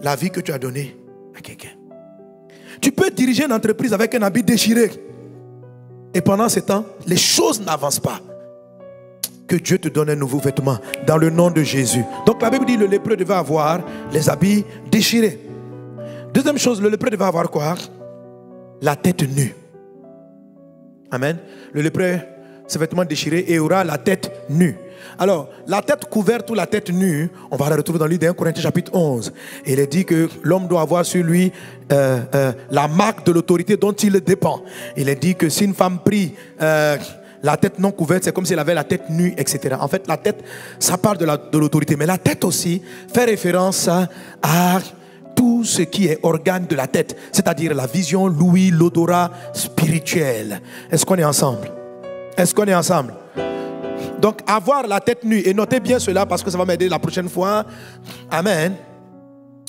La vie que tu as donnée à quelqu'un. Tu peux diriger une entreprise avec un habit déchiré. Et pendant ce temps, les choses n'avancent pas. Que Dieu te donne un nouveau vêtement dans le nom de Jésus. Donc la Bible dit le lépreux devait avoir les habits déchirés. Deuxième chose, le lépreux devait avoir quoi? La tête nue. Amen. Le lépreux, ses vêtements déchirés et aura la tête nue. Alors, la tête couverte ou la tête nue, on va la retrouver dans le livre de 1 Corinthiens chapitre 11. Et il est dit que l'homme doit avoir sur lui la marque de l'autorité dont il dépend. Il est dit que si une femme prie la tête non couverte, c'est comme si elle avait la tête nue, etc. En fait, la tête, ça parle de l'autorité. Mais la tête aussi fait référence à tout ce qui est organe de la tête. C'est-à-dire la vision, l'ouïe, l'odorat spirituel. Est-ce qu'on est ensemble? Est-ce qu'on est ensemble? Donc, avoir la tête nue. Et notez bien cela parce que ça va m'aider la prochaine fois. Amen.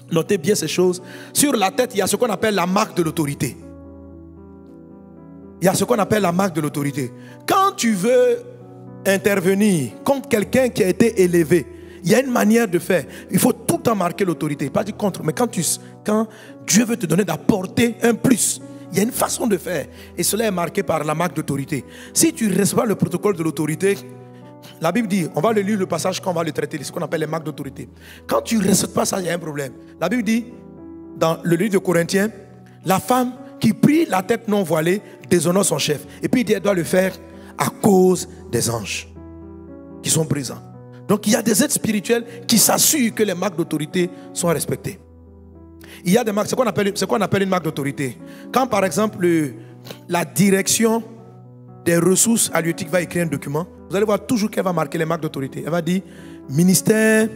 Notez bien ces choses. Sur la tête, il y a ce qu'on appelle la marque de l'autorité. Il y a ce qu'on appelle la marque de l'autorité. Quand tu veux intervenir contre quelqu'un qui a été élevé, il y a une manière de faire. Il faut tout le temps marquer l'autorité. Pas du contre, mais quand Dieu veut te donner d'apporter un plus, il y a une façon de faire. Et cela est marqué par la marque d'autorité. Si tu ne respectes pas le protocole de l'autorité, la Bible dit, on va le lire le passage quand on va le traiter, ce qu'on appelle les marques d'autorité. Quand tu ne respectes pas ça, il y a un problème. La Bible dit, dans le livre de Corinthiens, la femme qui prie la tête non voilée déshonore son chef. Et puis il dit, elle doit le faire à cause des anges qui sont présents. Donc il y a des êtres spirituels qui s'assurent que les marques d'autorité sont respectées. Il y a des marques, c'est qu'on appelle une marque d'autorité. Quand par exemple la direction des ressources halieutiques va écrire un document, vous allez voir toujours qu'elle va marquer les marques d'autorité. Elle va dire ministère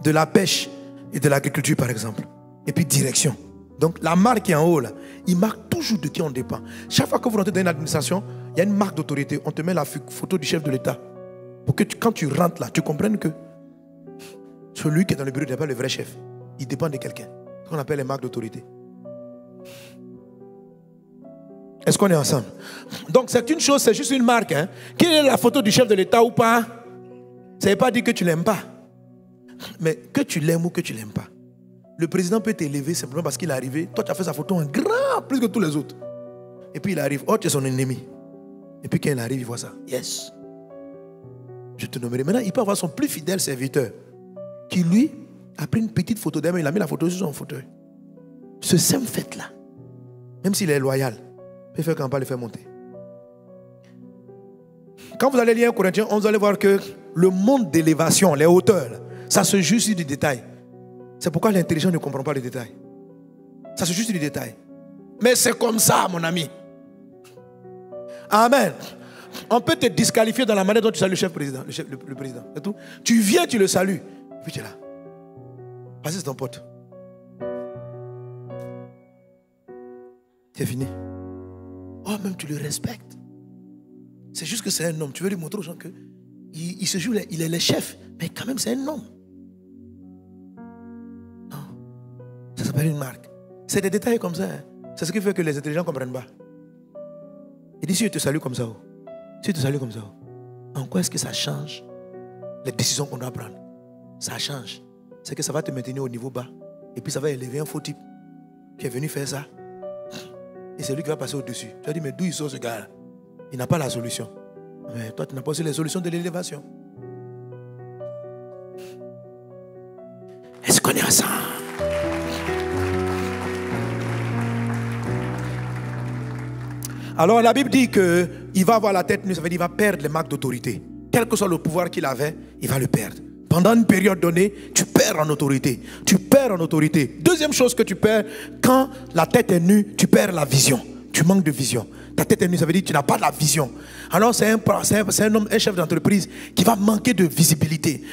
de la pêche et de l'agriculture par exemple. Et puis direction. Donc la marque qui est en haut là, il marque toujours de qui on dépend. Chaque fois que vous rentrez dans une administration, il y a une marque d'autorité. On te met la photo du chef de l'État. Pour que quand tu rentres là, tu comprennes que celui qui est dans le bureau n'est pas le vrai chef. Il dépend de quelqu'un. Ce qu'on appelle les marques d'autorité. Est-ce qu'on est ensemble? Donc c'est une chose, c'est juste une marque. Hein? Quelle est la photo du chef de l'État ou pas? Ça ne veut pas dire que tu ne l'aimes pas. Mais que tu l'aimes ou que tu ne l'aimes pas. Le président peut t'élever simplement parce qu'il est arrivé. Toi, tu as fait sa photo en grand, plus que tous les autres. Et puis il arrive. Oh, tu es son ennemi. Et puis quand il arrive, il voit ça. Yes. Je te nommerai. Maintenant, il peut avoir son plus fidèle serviteur qui, lui, a pris une petite photo d'elle, il a mis la photo sur son fauteuil. Ce simple fait-là, même s'il est loyal, peut faire qu'on ne va pas le faire monter. Quand vous allez lire 1 Corinthiens 11, vous allez voir que le monde d'élévation, les hauteurs, ça se juge sur du détail. C'est pourquoi l'intelligent ne comprend pas les détails. Ça se juge sur du détail. Mais c'est comme ça, mon ami. Amen. On peut te disqualifier dans la manière dont tu salues le chef président, le président. C'est tout. Tu viens, tu le salues. Et puis tu es là. Parce que c'est ton pote. C'est fini. Oh, même tu le respectes. C'est juste que c'est un homme. Tu veux lui montrer aux gens que il se joue, il est le chef. Mais quand même, c'est un homme. Non. Ça s'appelle une marque. C'est des détails comme ça. Hein. C'est ce qui fait que les intelligents ne comprennent pas. Il dit, si je te salue comme ça, si je te salue comme ça, en quoi est-ce que ça change les décisions qu'on doit prendre? Ça change. C'est que ça va te maintenir au niveau bas Et puis ça va élever un faux type qui est venu faire ça. Et c'est lui qui va passer au-dessus. Tu vas dire, mais d'où il sort ce gars-là? Il n'a pas la solution. Mais toi, tu n'as pas aussi les solutions de l'élévation. Est-ce qu'on est ensemble? Alors la Bible dit qu'il va avoir la tête nue, ça veut dire qu'il va perdre les marques d'autorité. Quel que soit le pouvoir qu'il avait, il va le perdre. Pendant une période donnée, tu perds en autorité. Tu perds en autorité. Deuxième chose que tu perds, quand la tête est nue, tu perds la vision. Tu manques de vision. Ta tête est nue, ça veut dire que tu n'as pas de la vision. Alors c'est un homme, un chef d'entreprise qui va manquer de visibilité.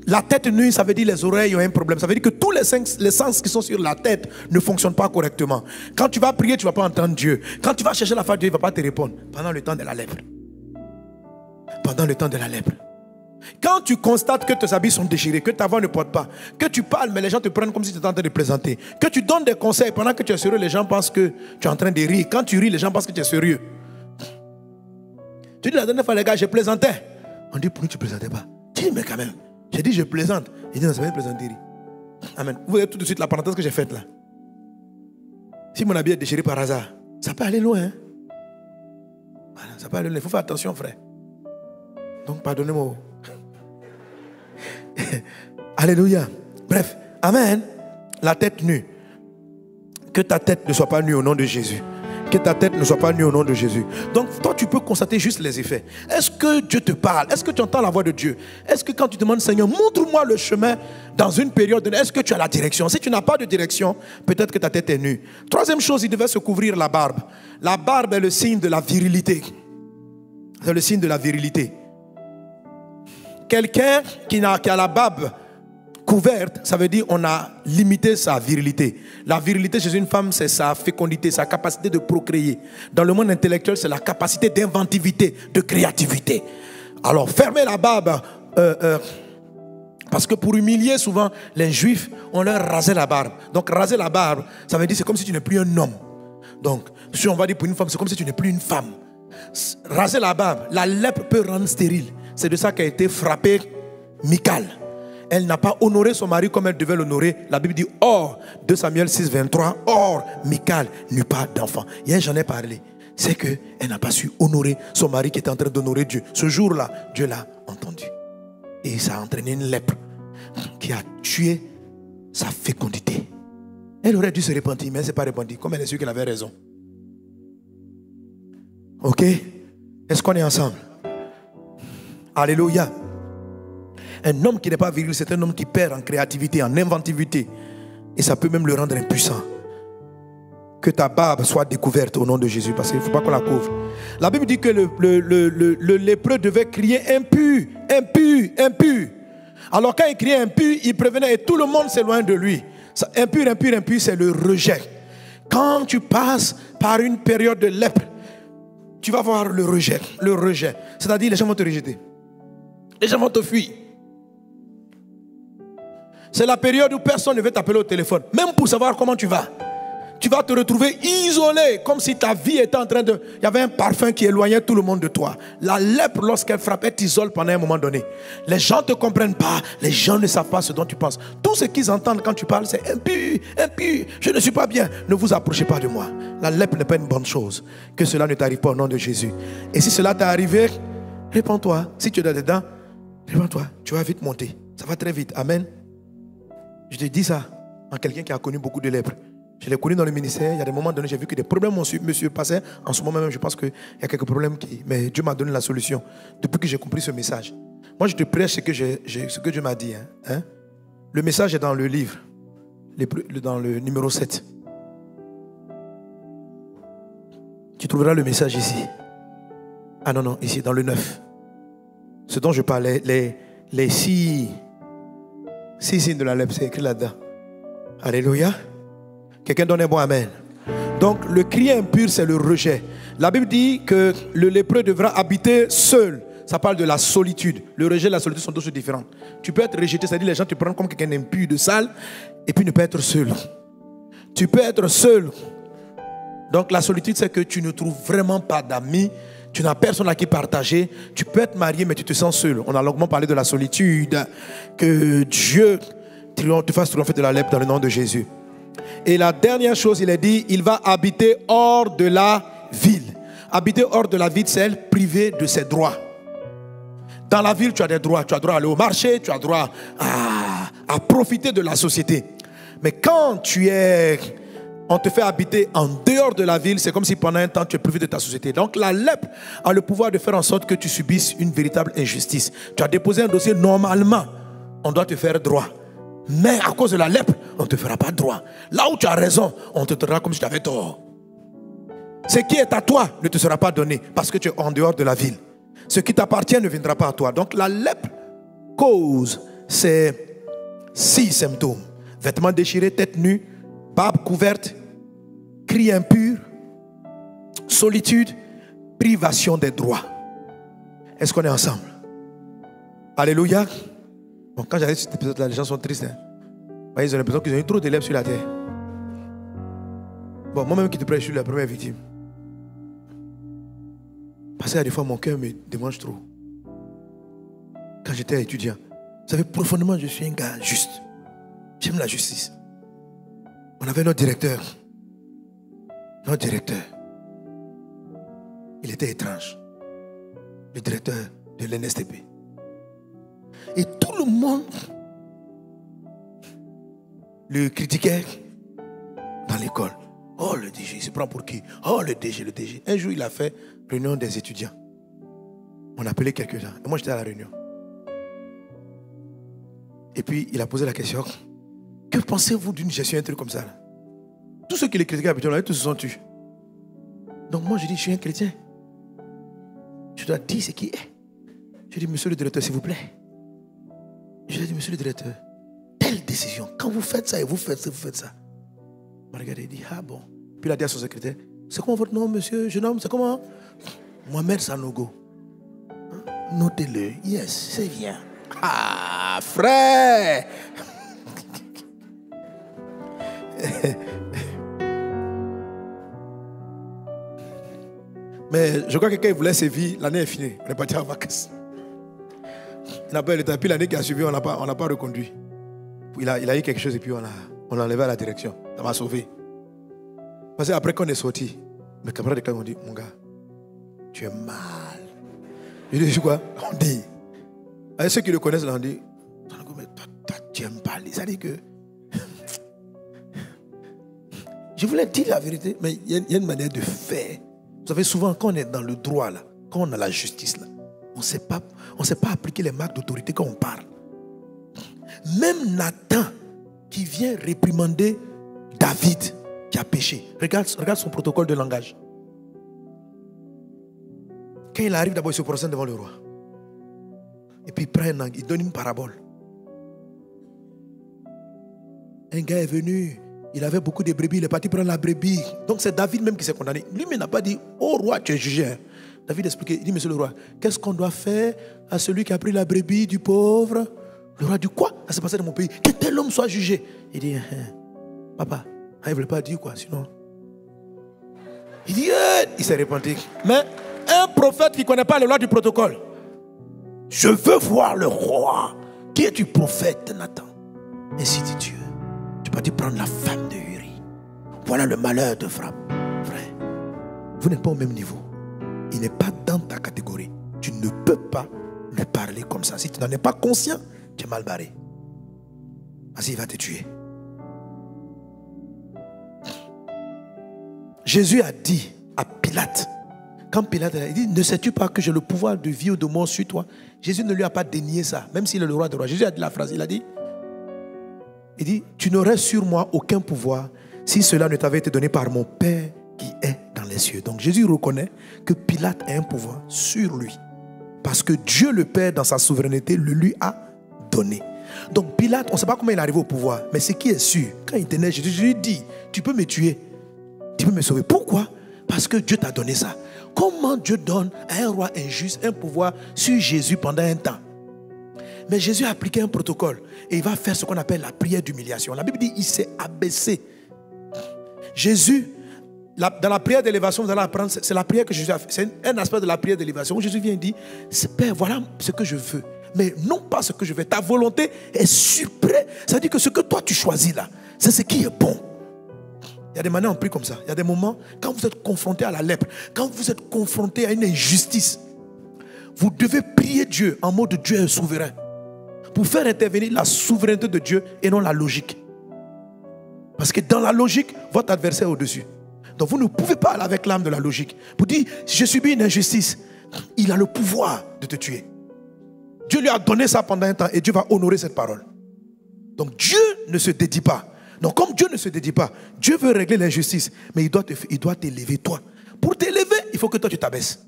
La tête nue, ça veut dire les oreilles ont un problème. Ça veut dire que tous les sens qui sont sur la tête ne fonctionnent pas correctement. Quand tu vas prier, tu ne vas pas entendre Dieu. Quand tu vas chercher la face de Dieu, il ne va pas te répondre. Pendant le temps de la lèpre. Pendant le temps de la lèpre. Quand tu constates que tes habits sont déchirés, que ta voix ne porte pas, que tu parles, mais les gens te prennent comme si tu étais en train de plaisanter, que tu donnes des conseils pendant que tu es sérieux, les gens pensent que tu es en train de rire. Quand tu ris, les gens pensent que tu es sérieux. Tu dis la dernière fois, les gars, je plaisantais. On dit, pourquoi tu ne plaisantais pas? Tu dis, mais quand même. J'ai dit, je plaisante. Il dit, non, c'est pas une plaisanterie. Amen. Vous voyez tout de suite la parenthèse que j'ai faite là. Si mon habit est déchiré par hasard, ça peut aller loin. Hein? Voilà, ça peut aller loin. Il faut faire attention, frère. Donc, pardonnez-moi. Alléluia. Bref, amen. La tête nue. Que ta tête ne soit pas nue au nom de Jésus. Que ta tête ne soit pas nue au nom de Jésus. Donc toi tu peux constater juste les effets. Est-ce que Dieu te parle? Est-ce que tu entends la voix de Dieu? Est-ce que quand tu demandes Seigneur, montre-moi le chemin dans une période donnée, est-ce que tu as la direction? Si tu n'as pas de direction, peut-être que ta tête est nue. Troisième chose, il devait se couvrir la barbe. La barbe est le signe de la virilité. C'est le signe de la virilité. Quelqu'un qui a la barbe couverte, ça veut dire qu'on a limité sa virilité. La virilité chez une femme, c'est sa fécondité, sa capacité de procréer. Dans le monde intellectuel, c'est la capacité d'inventivité, de créativité. Alors, fermez la barbe, parce que pour humilier souvent les Juifs, on leur rasait la barbe. Donc, raser la barbe, ça veut dire c'est comme si tu n'es plus un homme. Donc, si on va dire pour une femme, c'est comme si tu n'es plus une femme. Raser la barbe, la lèpre peut rendre stérile. C'est de ça qu'a été frappé Michal. Elle n'a pas honoré son mari comme elle devait l'honorer. La Bible dit, or, 2 Samuel 6, 23, or, Michal n'eut pas d'enfant. Hier, j'en ai parlé. C'est qu'elle n'a pas su honorer son mari qui était en train d'honorer Dieu. Ce jour-là, Dieu l'a entendu. Et ça a entraîné une lèpre qui a tué sa fécondité. Elle aurait dû se repentir, mais elle ne s'est pas repentie. Comme elle est sûre qu'elle avait raison. Ok? Est-ce qu'on est ensemble? Alléluia. Un homme qui n'est pas viril, c'est un homme qui perd en créativité, en inventivité. Et ça peut même le rendre impuissant. Que ta barbe soit découverte au nom de Jésus, parce qu'il ne faut pas qu'on la couvre. La Bible dit que le lépreux devait crier impur, impur, impur. Alors quand il criait impur, il prévenait et tout le monde s'éloigne de lui. Ça, impur, impur, impur, c'est le rejet. Quand tu passes par une période de lèpre, tu vas voir le rejet. Le rejet. C'est-à-dire les gens vont te rejeter. Les gens vont te fuir. C'est la période où personne ne veut t'appeler au téléphone. Même pour savoir comment tu vas. Tu vas te retrouver isolé. Comme si ta vie était en train de... Il y avait un parfum qui éloignait tout le monde de toi. La lèpre, lorsqu'elle frappe, elle t'isole pendant un moment donné. Les gens ne te comprennent pas. Les gens ne savent pas ce dont tu penses. Tout ce qu'ils entendent quand tu parles, c'est impur, impur. Je ne suis pas bien. Ne vous approchez pas de moi. La lèpre n'est pas une bonne chose. Que cela ne t'arrive pas au nom de Jésus. Et si cela t'est arrivé, répands-toi. Si tu es dedans, répands-toi. Tu vas vite monter. Ça va très vite. Amen. Je te dis ça en quelqu'un qui a connu beaucoup de lèpres. Je l'ai connu dans le ministère. Il y a des moments donnés, j'ai vu que des problèmes me passaient. En ce moment même, je pense qu'il y a quelques problèmes mais Dieu m'a donné la solution depuis que j'ai compris ce message. Moi, je te prêche ce que Dieu m'a dit. Hein? Le message est dans le livre, dans le numéro 7. Tu trouveras le message ici. Ah non, ici, dans le 9. Ce dont je parlais, les 6 signes de la lèpre, c'est écrit là-dedans. Alléluia. Quelqu'un donne un bon amen. Donc le cri impur, c'est le rejet. La Bible dit que le lépreux devra habiter seul. Ça parle de la solitude. Le rejet et la solitude sont deux choses différentes. Tu peux être rejeté, c'est-à-dire les gens te prennent comme quelqu'un d'impur, de sale, et puis ne pas être seul. Tu peux être seul. Donc la solitude, c'est que tu ne trouves vraiment pas d'amis. Tu n'as personne à qui partager. Tu peux être marié, mais tu te sens seul. On a longuement parlé de la solitude. Que Dieu tu fasses triompher de la lèpre dans le nom de Jésus. Et la dernière chose, il a dit, il va habiter hors de la ville. Habiter hors de la ville, c'est elle privée de ses droits. Dans la ville, tu as des droits. Tu as droit à aller au marché, tu as droit à profiter de la société. Mais quand on te fait habiter en dehors de la ville, c'est comme si pendant un temps tu es privé de ta société. Donc la lèpre a le pouvoir de faire en sorte que tu subisses une véritable injustice. Tu as déposé un dossier, normalement, on doit te faire droit. Mais à cause de la lèpre, on ne te fera pas droit. Là où tu as raison, on te traitera comme si tu avais tort. Ce qui est à toi ne te sera pas donné parce que tu es en dehors de la ville. Ce qui t'appartient ne viendra pas à toi. Donc la lèpre cause ces 6 symptômes. Vêtements déchirés, tête nue, barbe couverte, cris impurs, solitude, privation des droits. Est-ce qu'on est ensemble? Alléluia. Bon, quand j'arrive sur cet épisode-là, les gens sont tristes. Hein? Ils ont l'impression qu'ils ont eu trop de lèpre sur la terre. Bon, moi-même qui te prêche, je suis la première victime. Parce que des fois, mon cœur me démange trop. Quand j'étais étudiant, vous savez, profondément, je suis un gars juste. J'aime la justice. On avait notre directeur. Notre directeur. Il était étrange. Le directeur de l'NSTP. Et tout le monde le critiquait dans l'école. Oh, le DG, il se prend pour qui? Oh, le DG, le DG. Un jour, il a fait réunion des étudiants. On a appelé quelques-uns. Et moi, j'étais à la réunion. Et puis, il a posé la question. Que pensez-vous d'une gestion, un truc comme ça là? Tous ceux qui les critiquaient habituellement, tous se sont tus. Donc moi, je dis, je suis un chrétien. Je dois dire ce qui est. Je dis, monsieur le directeur, s'il vous plaît. Je lui ai dit, monsieur le directeur, telle décision, quand vous faites ça et vous faites ça, vous faites ça. Il m'a regardé et dit, ah bon. Puis il a dit à son secrétaire, c'est comment votre nom, monsieur, jeune homme, c'est comment? Mohamed Sanogo. Notez-le. Yes, c'est bien. Ah, frère. Mais je crois que quand il voulait sévir, l'année est finie. On est parti en vacances. Il n'a pas eu le temps. Puis l'année qui a suivi, on n'a pas reconduit. Il a eu quelque chose et puis on l'a enlevé à la direction. Ça m'a sauvé. Parce qu'après qu'on est sorti, mes camarades de classe m'ont dit, mon gars, tu es mal. Je dis, quoi? On dit. Et ceux qui le connaissent, là, on dit, mais toi, tu n'aimes pas. Ça dit que... Je voulais dire la vérité, mais il y a une manière de faire. Vous savez, souvent, quand on est dans le droit, là, quand on a la justice, là, on ne sait pas appliquer les marques d'autorité quand on parle. Même Nathan, qui vient réprimander David, qui a péché. Regarde son protocole de langage. Quand il arrive, d'abord, il se procède devant le roi. Et puis il prend un angle, il donne une parabole. Un gars est venu, il avait beaucoup de brebis, il est parti prendre la brebis. Donc c'est David même qui s'est condamné. Lui-même n'a pas dit, oh roi, tu es jugé. Hein. David expliquait, il dit, monsieur le roi, qu'est-ce qu'on doit faire à celui qui a pris la brebis du pauvre? Le roi dit, quoi? Ça s'est passé dans mon pays. Que tel homme soit jugé. Il dit, papa, il ne voulait pas dire quoi, sinon. Il dit, il s'est repenti. Mais un prophète qui ne connaît pas le loi du protocole. Je veux voir le roi. Qui est du prophète, Nathan? Ainsi dit Dieu. Tu peux dire prendre la femme de Uri. Voilà le malheur de Frère. Vous n'êtes pas au même niveau. Il n'est pas dans ta catégorie. Tu ne peux pas lui parler comme ça. Si tu n'en es pas conscient, tu es mal barré. Vas-y, il va te tuer. Jésus a dit à Pilate, quand Pilate a dit, ne sais-tu pas que j'ai le pouvoir de vie ou de mort sur toi? Jésus ne lui a pas dénié ça, même s'il est le roi des rois. Jésus a dit la phrase, il dit, tu n'aurais sur moi aucun pouvoir si cela ne t'avait été donné par mon Père qui est dans les cieux. Donc Jésus reconnaît que Pilate a un pouvoir sur lui. Parce que Dieu le Père, dans sa souveraineté, le lui a donné. Donc Pilate, on ne sait pas comment il est arrivé au pouvoir, mais ce qui est sûr, quand il tenait Jésus, je lui dis, tu peux me tuer, tu peux me sauver. Pourquoi? Parce que Dieu t'a donné ça. Comment Dieu donne à un roi injuste un pouvoir sur Jésus pendant un temps? Mais Jésus a appliqué un protocole et il va faire ce qu'on appelle la prière d'humiliation. La Bible dit qu'il s'est abaissé. Jésus, dans la prière d'élévation, vous allez apprendre, c'est la prière que Jésus a fait. C'est un aspect de la prière d'élévation où Jésus vient et dit, Père, voilà ce que je veux. Mais non pas ce que je veux. Ta volonté est suprême. Ça veut dire que ce que toi tu choisis là, c'est ce qui est bon. Il y a des manières on prie comme ça. Il y a des moments, quand vous êtes confronté à la lèpre, quand vous êtes confronté à une injustice, vous devez prier Dieu en mode Dieu est souverain. Pour faire intervenir la souveraineté de Dieu et non la logique. Parce que dans la logique, votre adversaire est au-dessus. Donc vous ne pouvez pas aller avec l'âme de la logique. Pour dire, si je subis une injustice, il a le pouvoir de te tuer. Dieu lui a donné ça pendant un temps et Dieu va honorer cette parole. Donc Dieu ne se dédie pas. Donc comme Dieu ne se dédie pas, Dieu veut régler l'injustice, mais il doit t'élever toi. Pour t'élever, il faut que toi tu t'abaisses.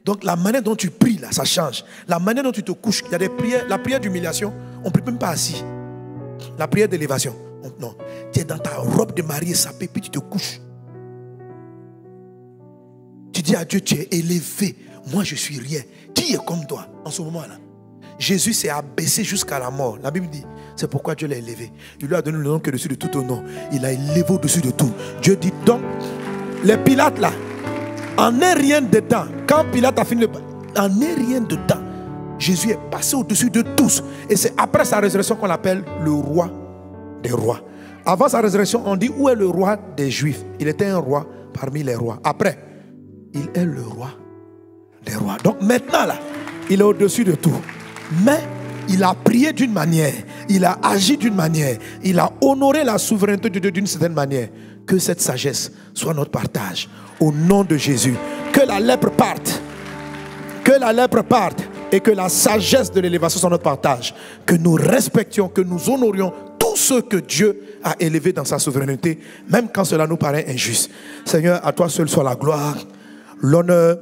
Donc la manière dont tu pries là, ça change. La manière dont tu te couches, il y a des prières, la prière d'humiliation, on ne prie même pas assis. La prière d'élévation, non. Tu es dans ta robe de mariée sapée, puis tu te couches. Tu dis à Dieu, tu es élevé. Moi, je suis rien. Qui est comme toi en ce moment-là? Jésus s'est abaissé jusqu'à la mort. La Bible dit, c'est pourquoi Dieu l'a élevé. Il lui a donné le nom qui est au-dessus de tout nom. Il l'a élevé au-dessus de tout. Dieu dit donc, les Pilates là, en est rien dedans. Quand Pilate a fini, en est rien dedans. Jésus est passé au-dessus de tous. Et c'est après sa résurrection qu'on l'appelle le roi des rois. Avant sa résurrection, on dit où est le roi des Juifs? Il était un roi parmi les rois. Après, il est le roi des rois. Donc maintenant là, il est au-dessus de tout. Mais il a prié d'une manière, il a agi d'une manière, il a honoré la souveraineté de Dieu d'une certaine manière. Que cette sagesse soit notre partage. Au nom de Jésus. Que la lèpre parte. Que la lèpre parte. Et que la sagesse de l'élévation soit notre partage. Que nous respections, que nous honorions tous ceux que Dieu a élevés dans sa souveraineté, même quand cela nous paraît injuste. Seigneur, à toi seul soit la gloire, l'honneur,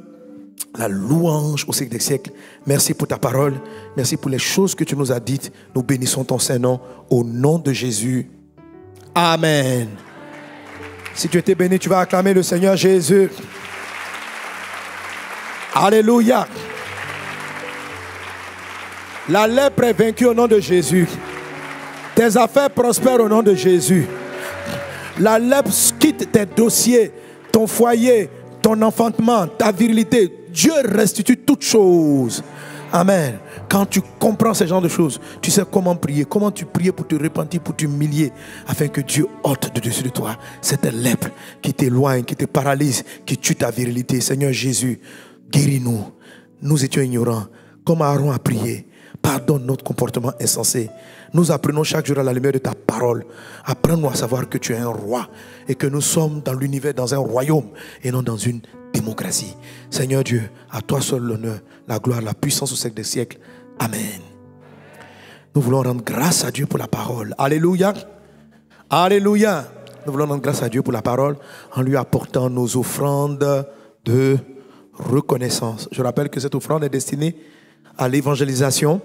la louange au siècle des siècles. Merci pour ta parole. Merci pour les choses que tu nous as dites. Nous bénissons ton Saint-Nom. Au nom de Jésus. Amen. Si tu étais béni, tu vas acclamer le Seigneur Jésus. Alléluia. La lèpre est vaincue au nom de Jésus. Tes affaires prospèrent au nom de Jésus. La lèpre quitte tes dossiers, ton foyer, ton enfantement, ta virilité. Dieu restitue toutes choses. Amen. Quand tu comprends ce genre de choses, tu sais comment prier. Comment tu prier pour te repentir, pour t'humilier, afin que Dieu ôte de dessus de toi cette lèpre qui t'éloigne, qui te paralyse, qui tue ta virilité. Seigneur Jésus, guéris-nous. Nous étions ignorants. Comme Aaron a prié, pardonne notre comportement insensé. Nous apprenons chaque jour à la lumière de ta parole. Apprends-nous à savoir que tu es un roi et que nous sommes dans l'univers, dans un royaume et non dans une démocratie. Seigneur Dieu, à toi seul l'honneur, la gloire, la puissance au siècle des siècles. Amen. Nous voulons rendre grâce à Dieu pour la parole. Alléluia. Alléluia. Nous voulons rendre grâce à Dieu pour la parole en lui apportant nos offrandes de reconnaissance. Je rappelle que cette offrande est destinée à l'évangélisation,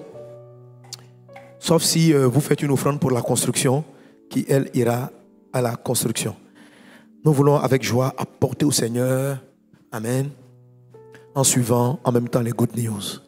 sauf si vous faites une offrande pour la construction qui, elle, ira à la construction. Nous voulons avec joie apporter au Seigneur, amen, en suivant en même temps les good news.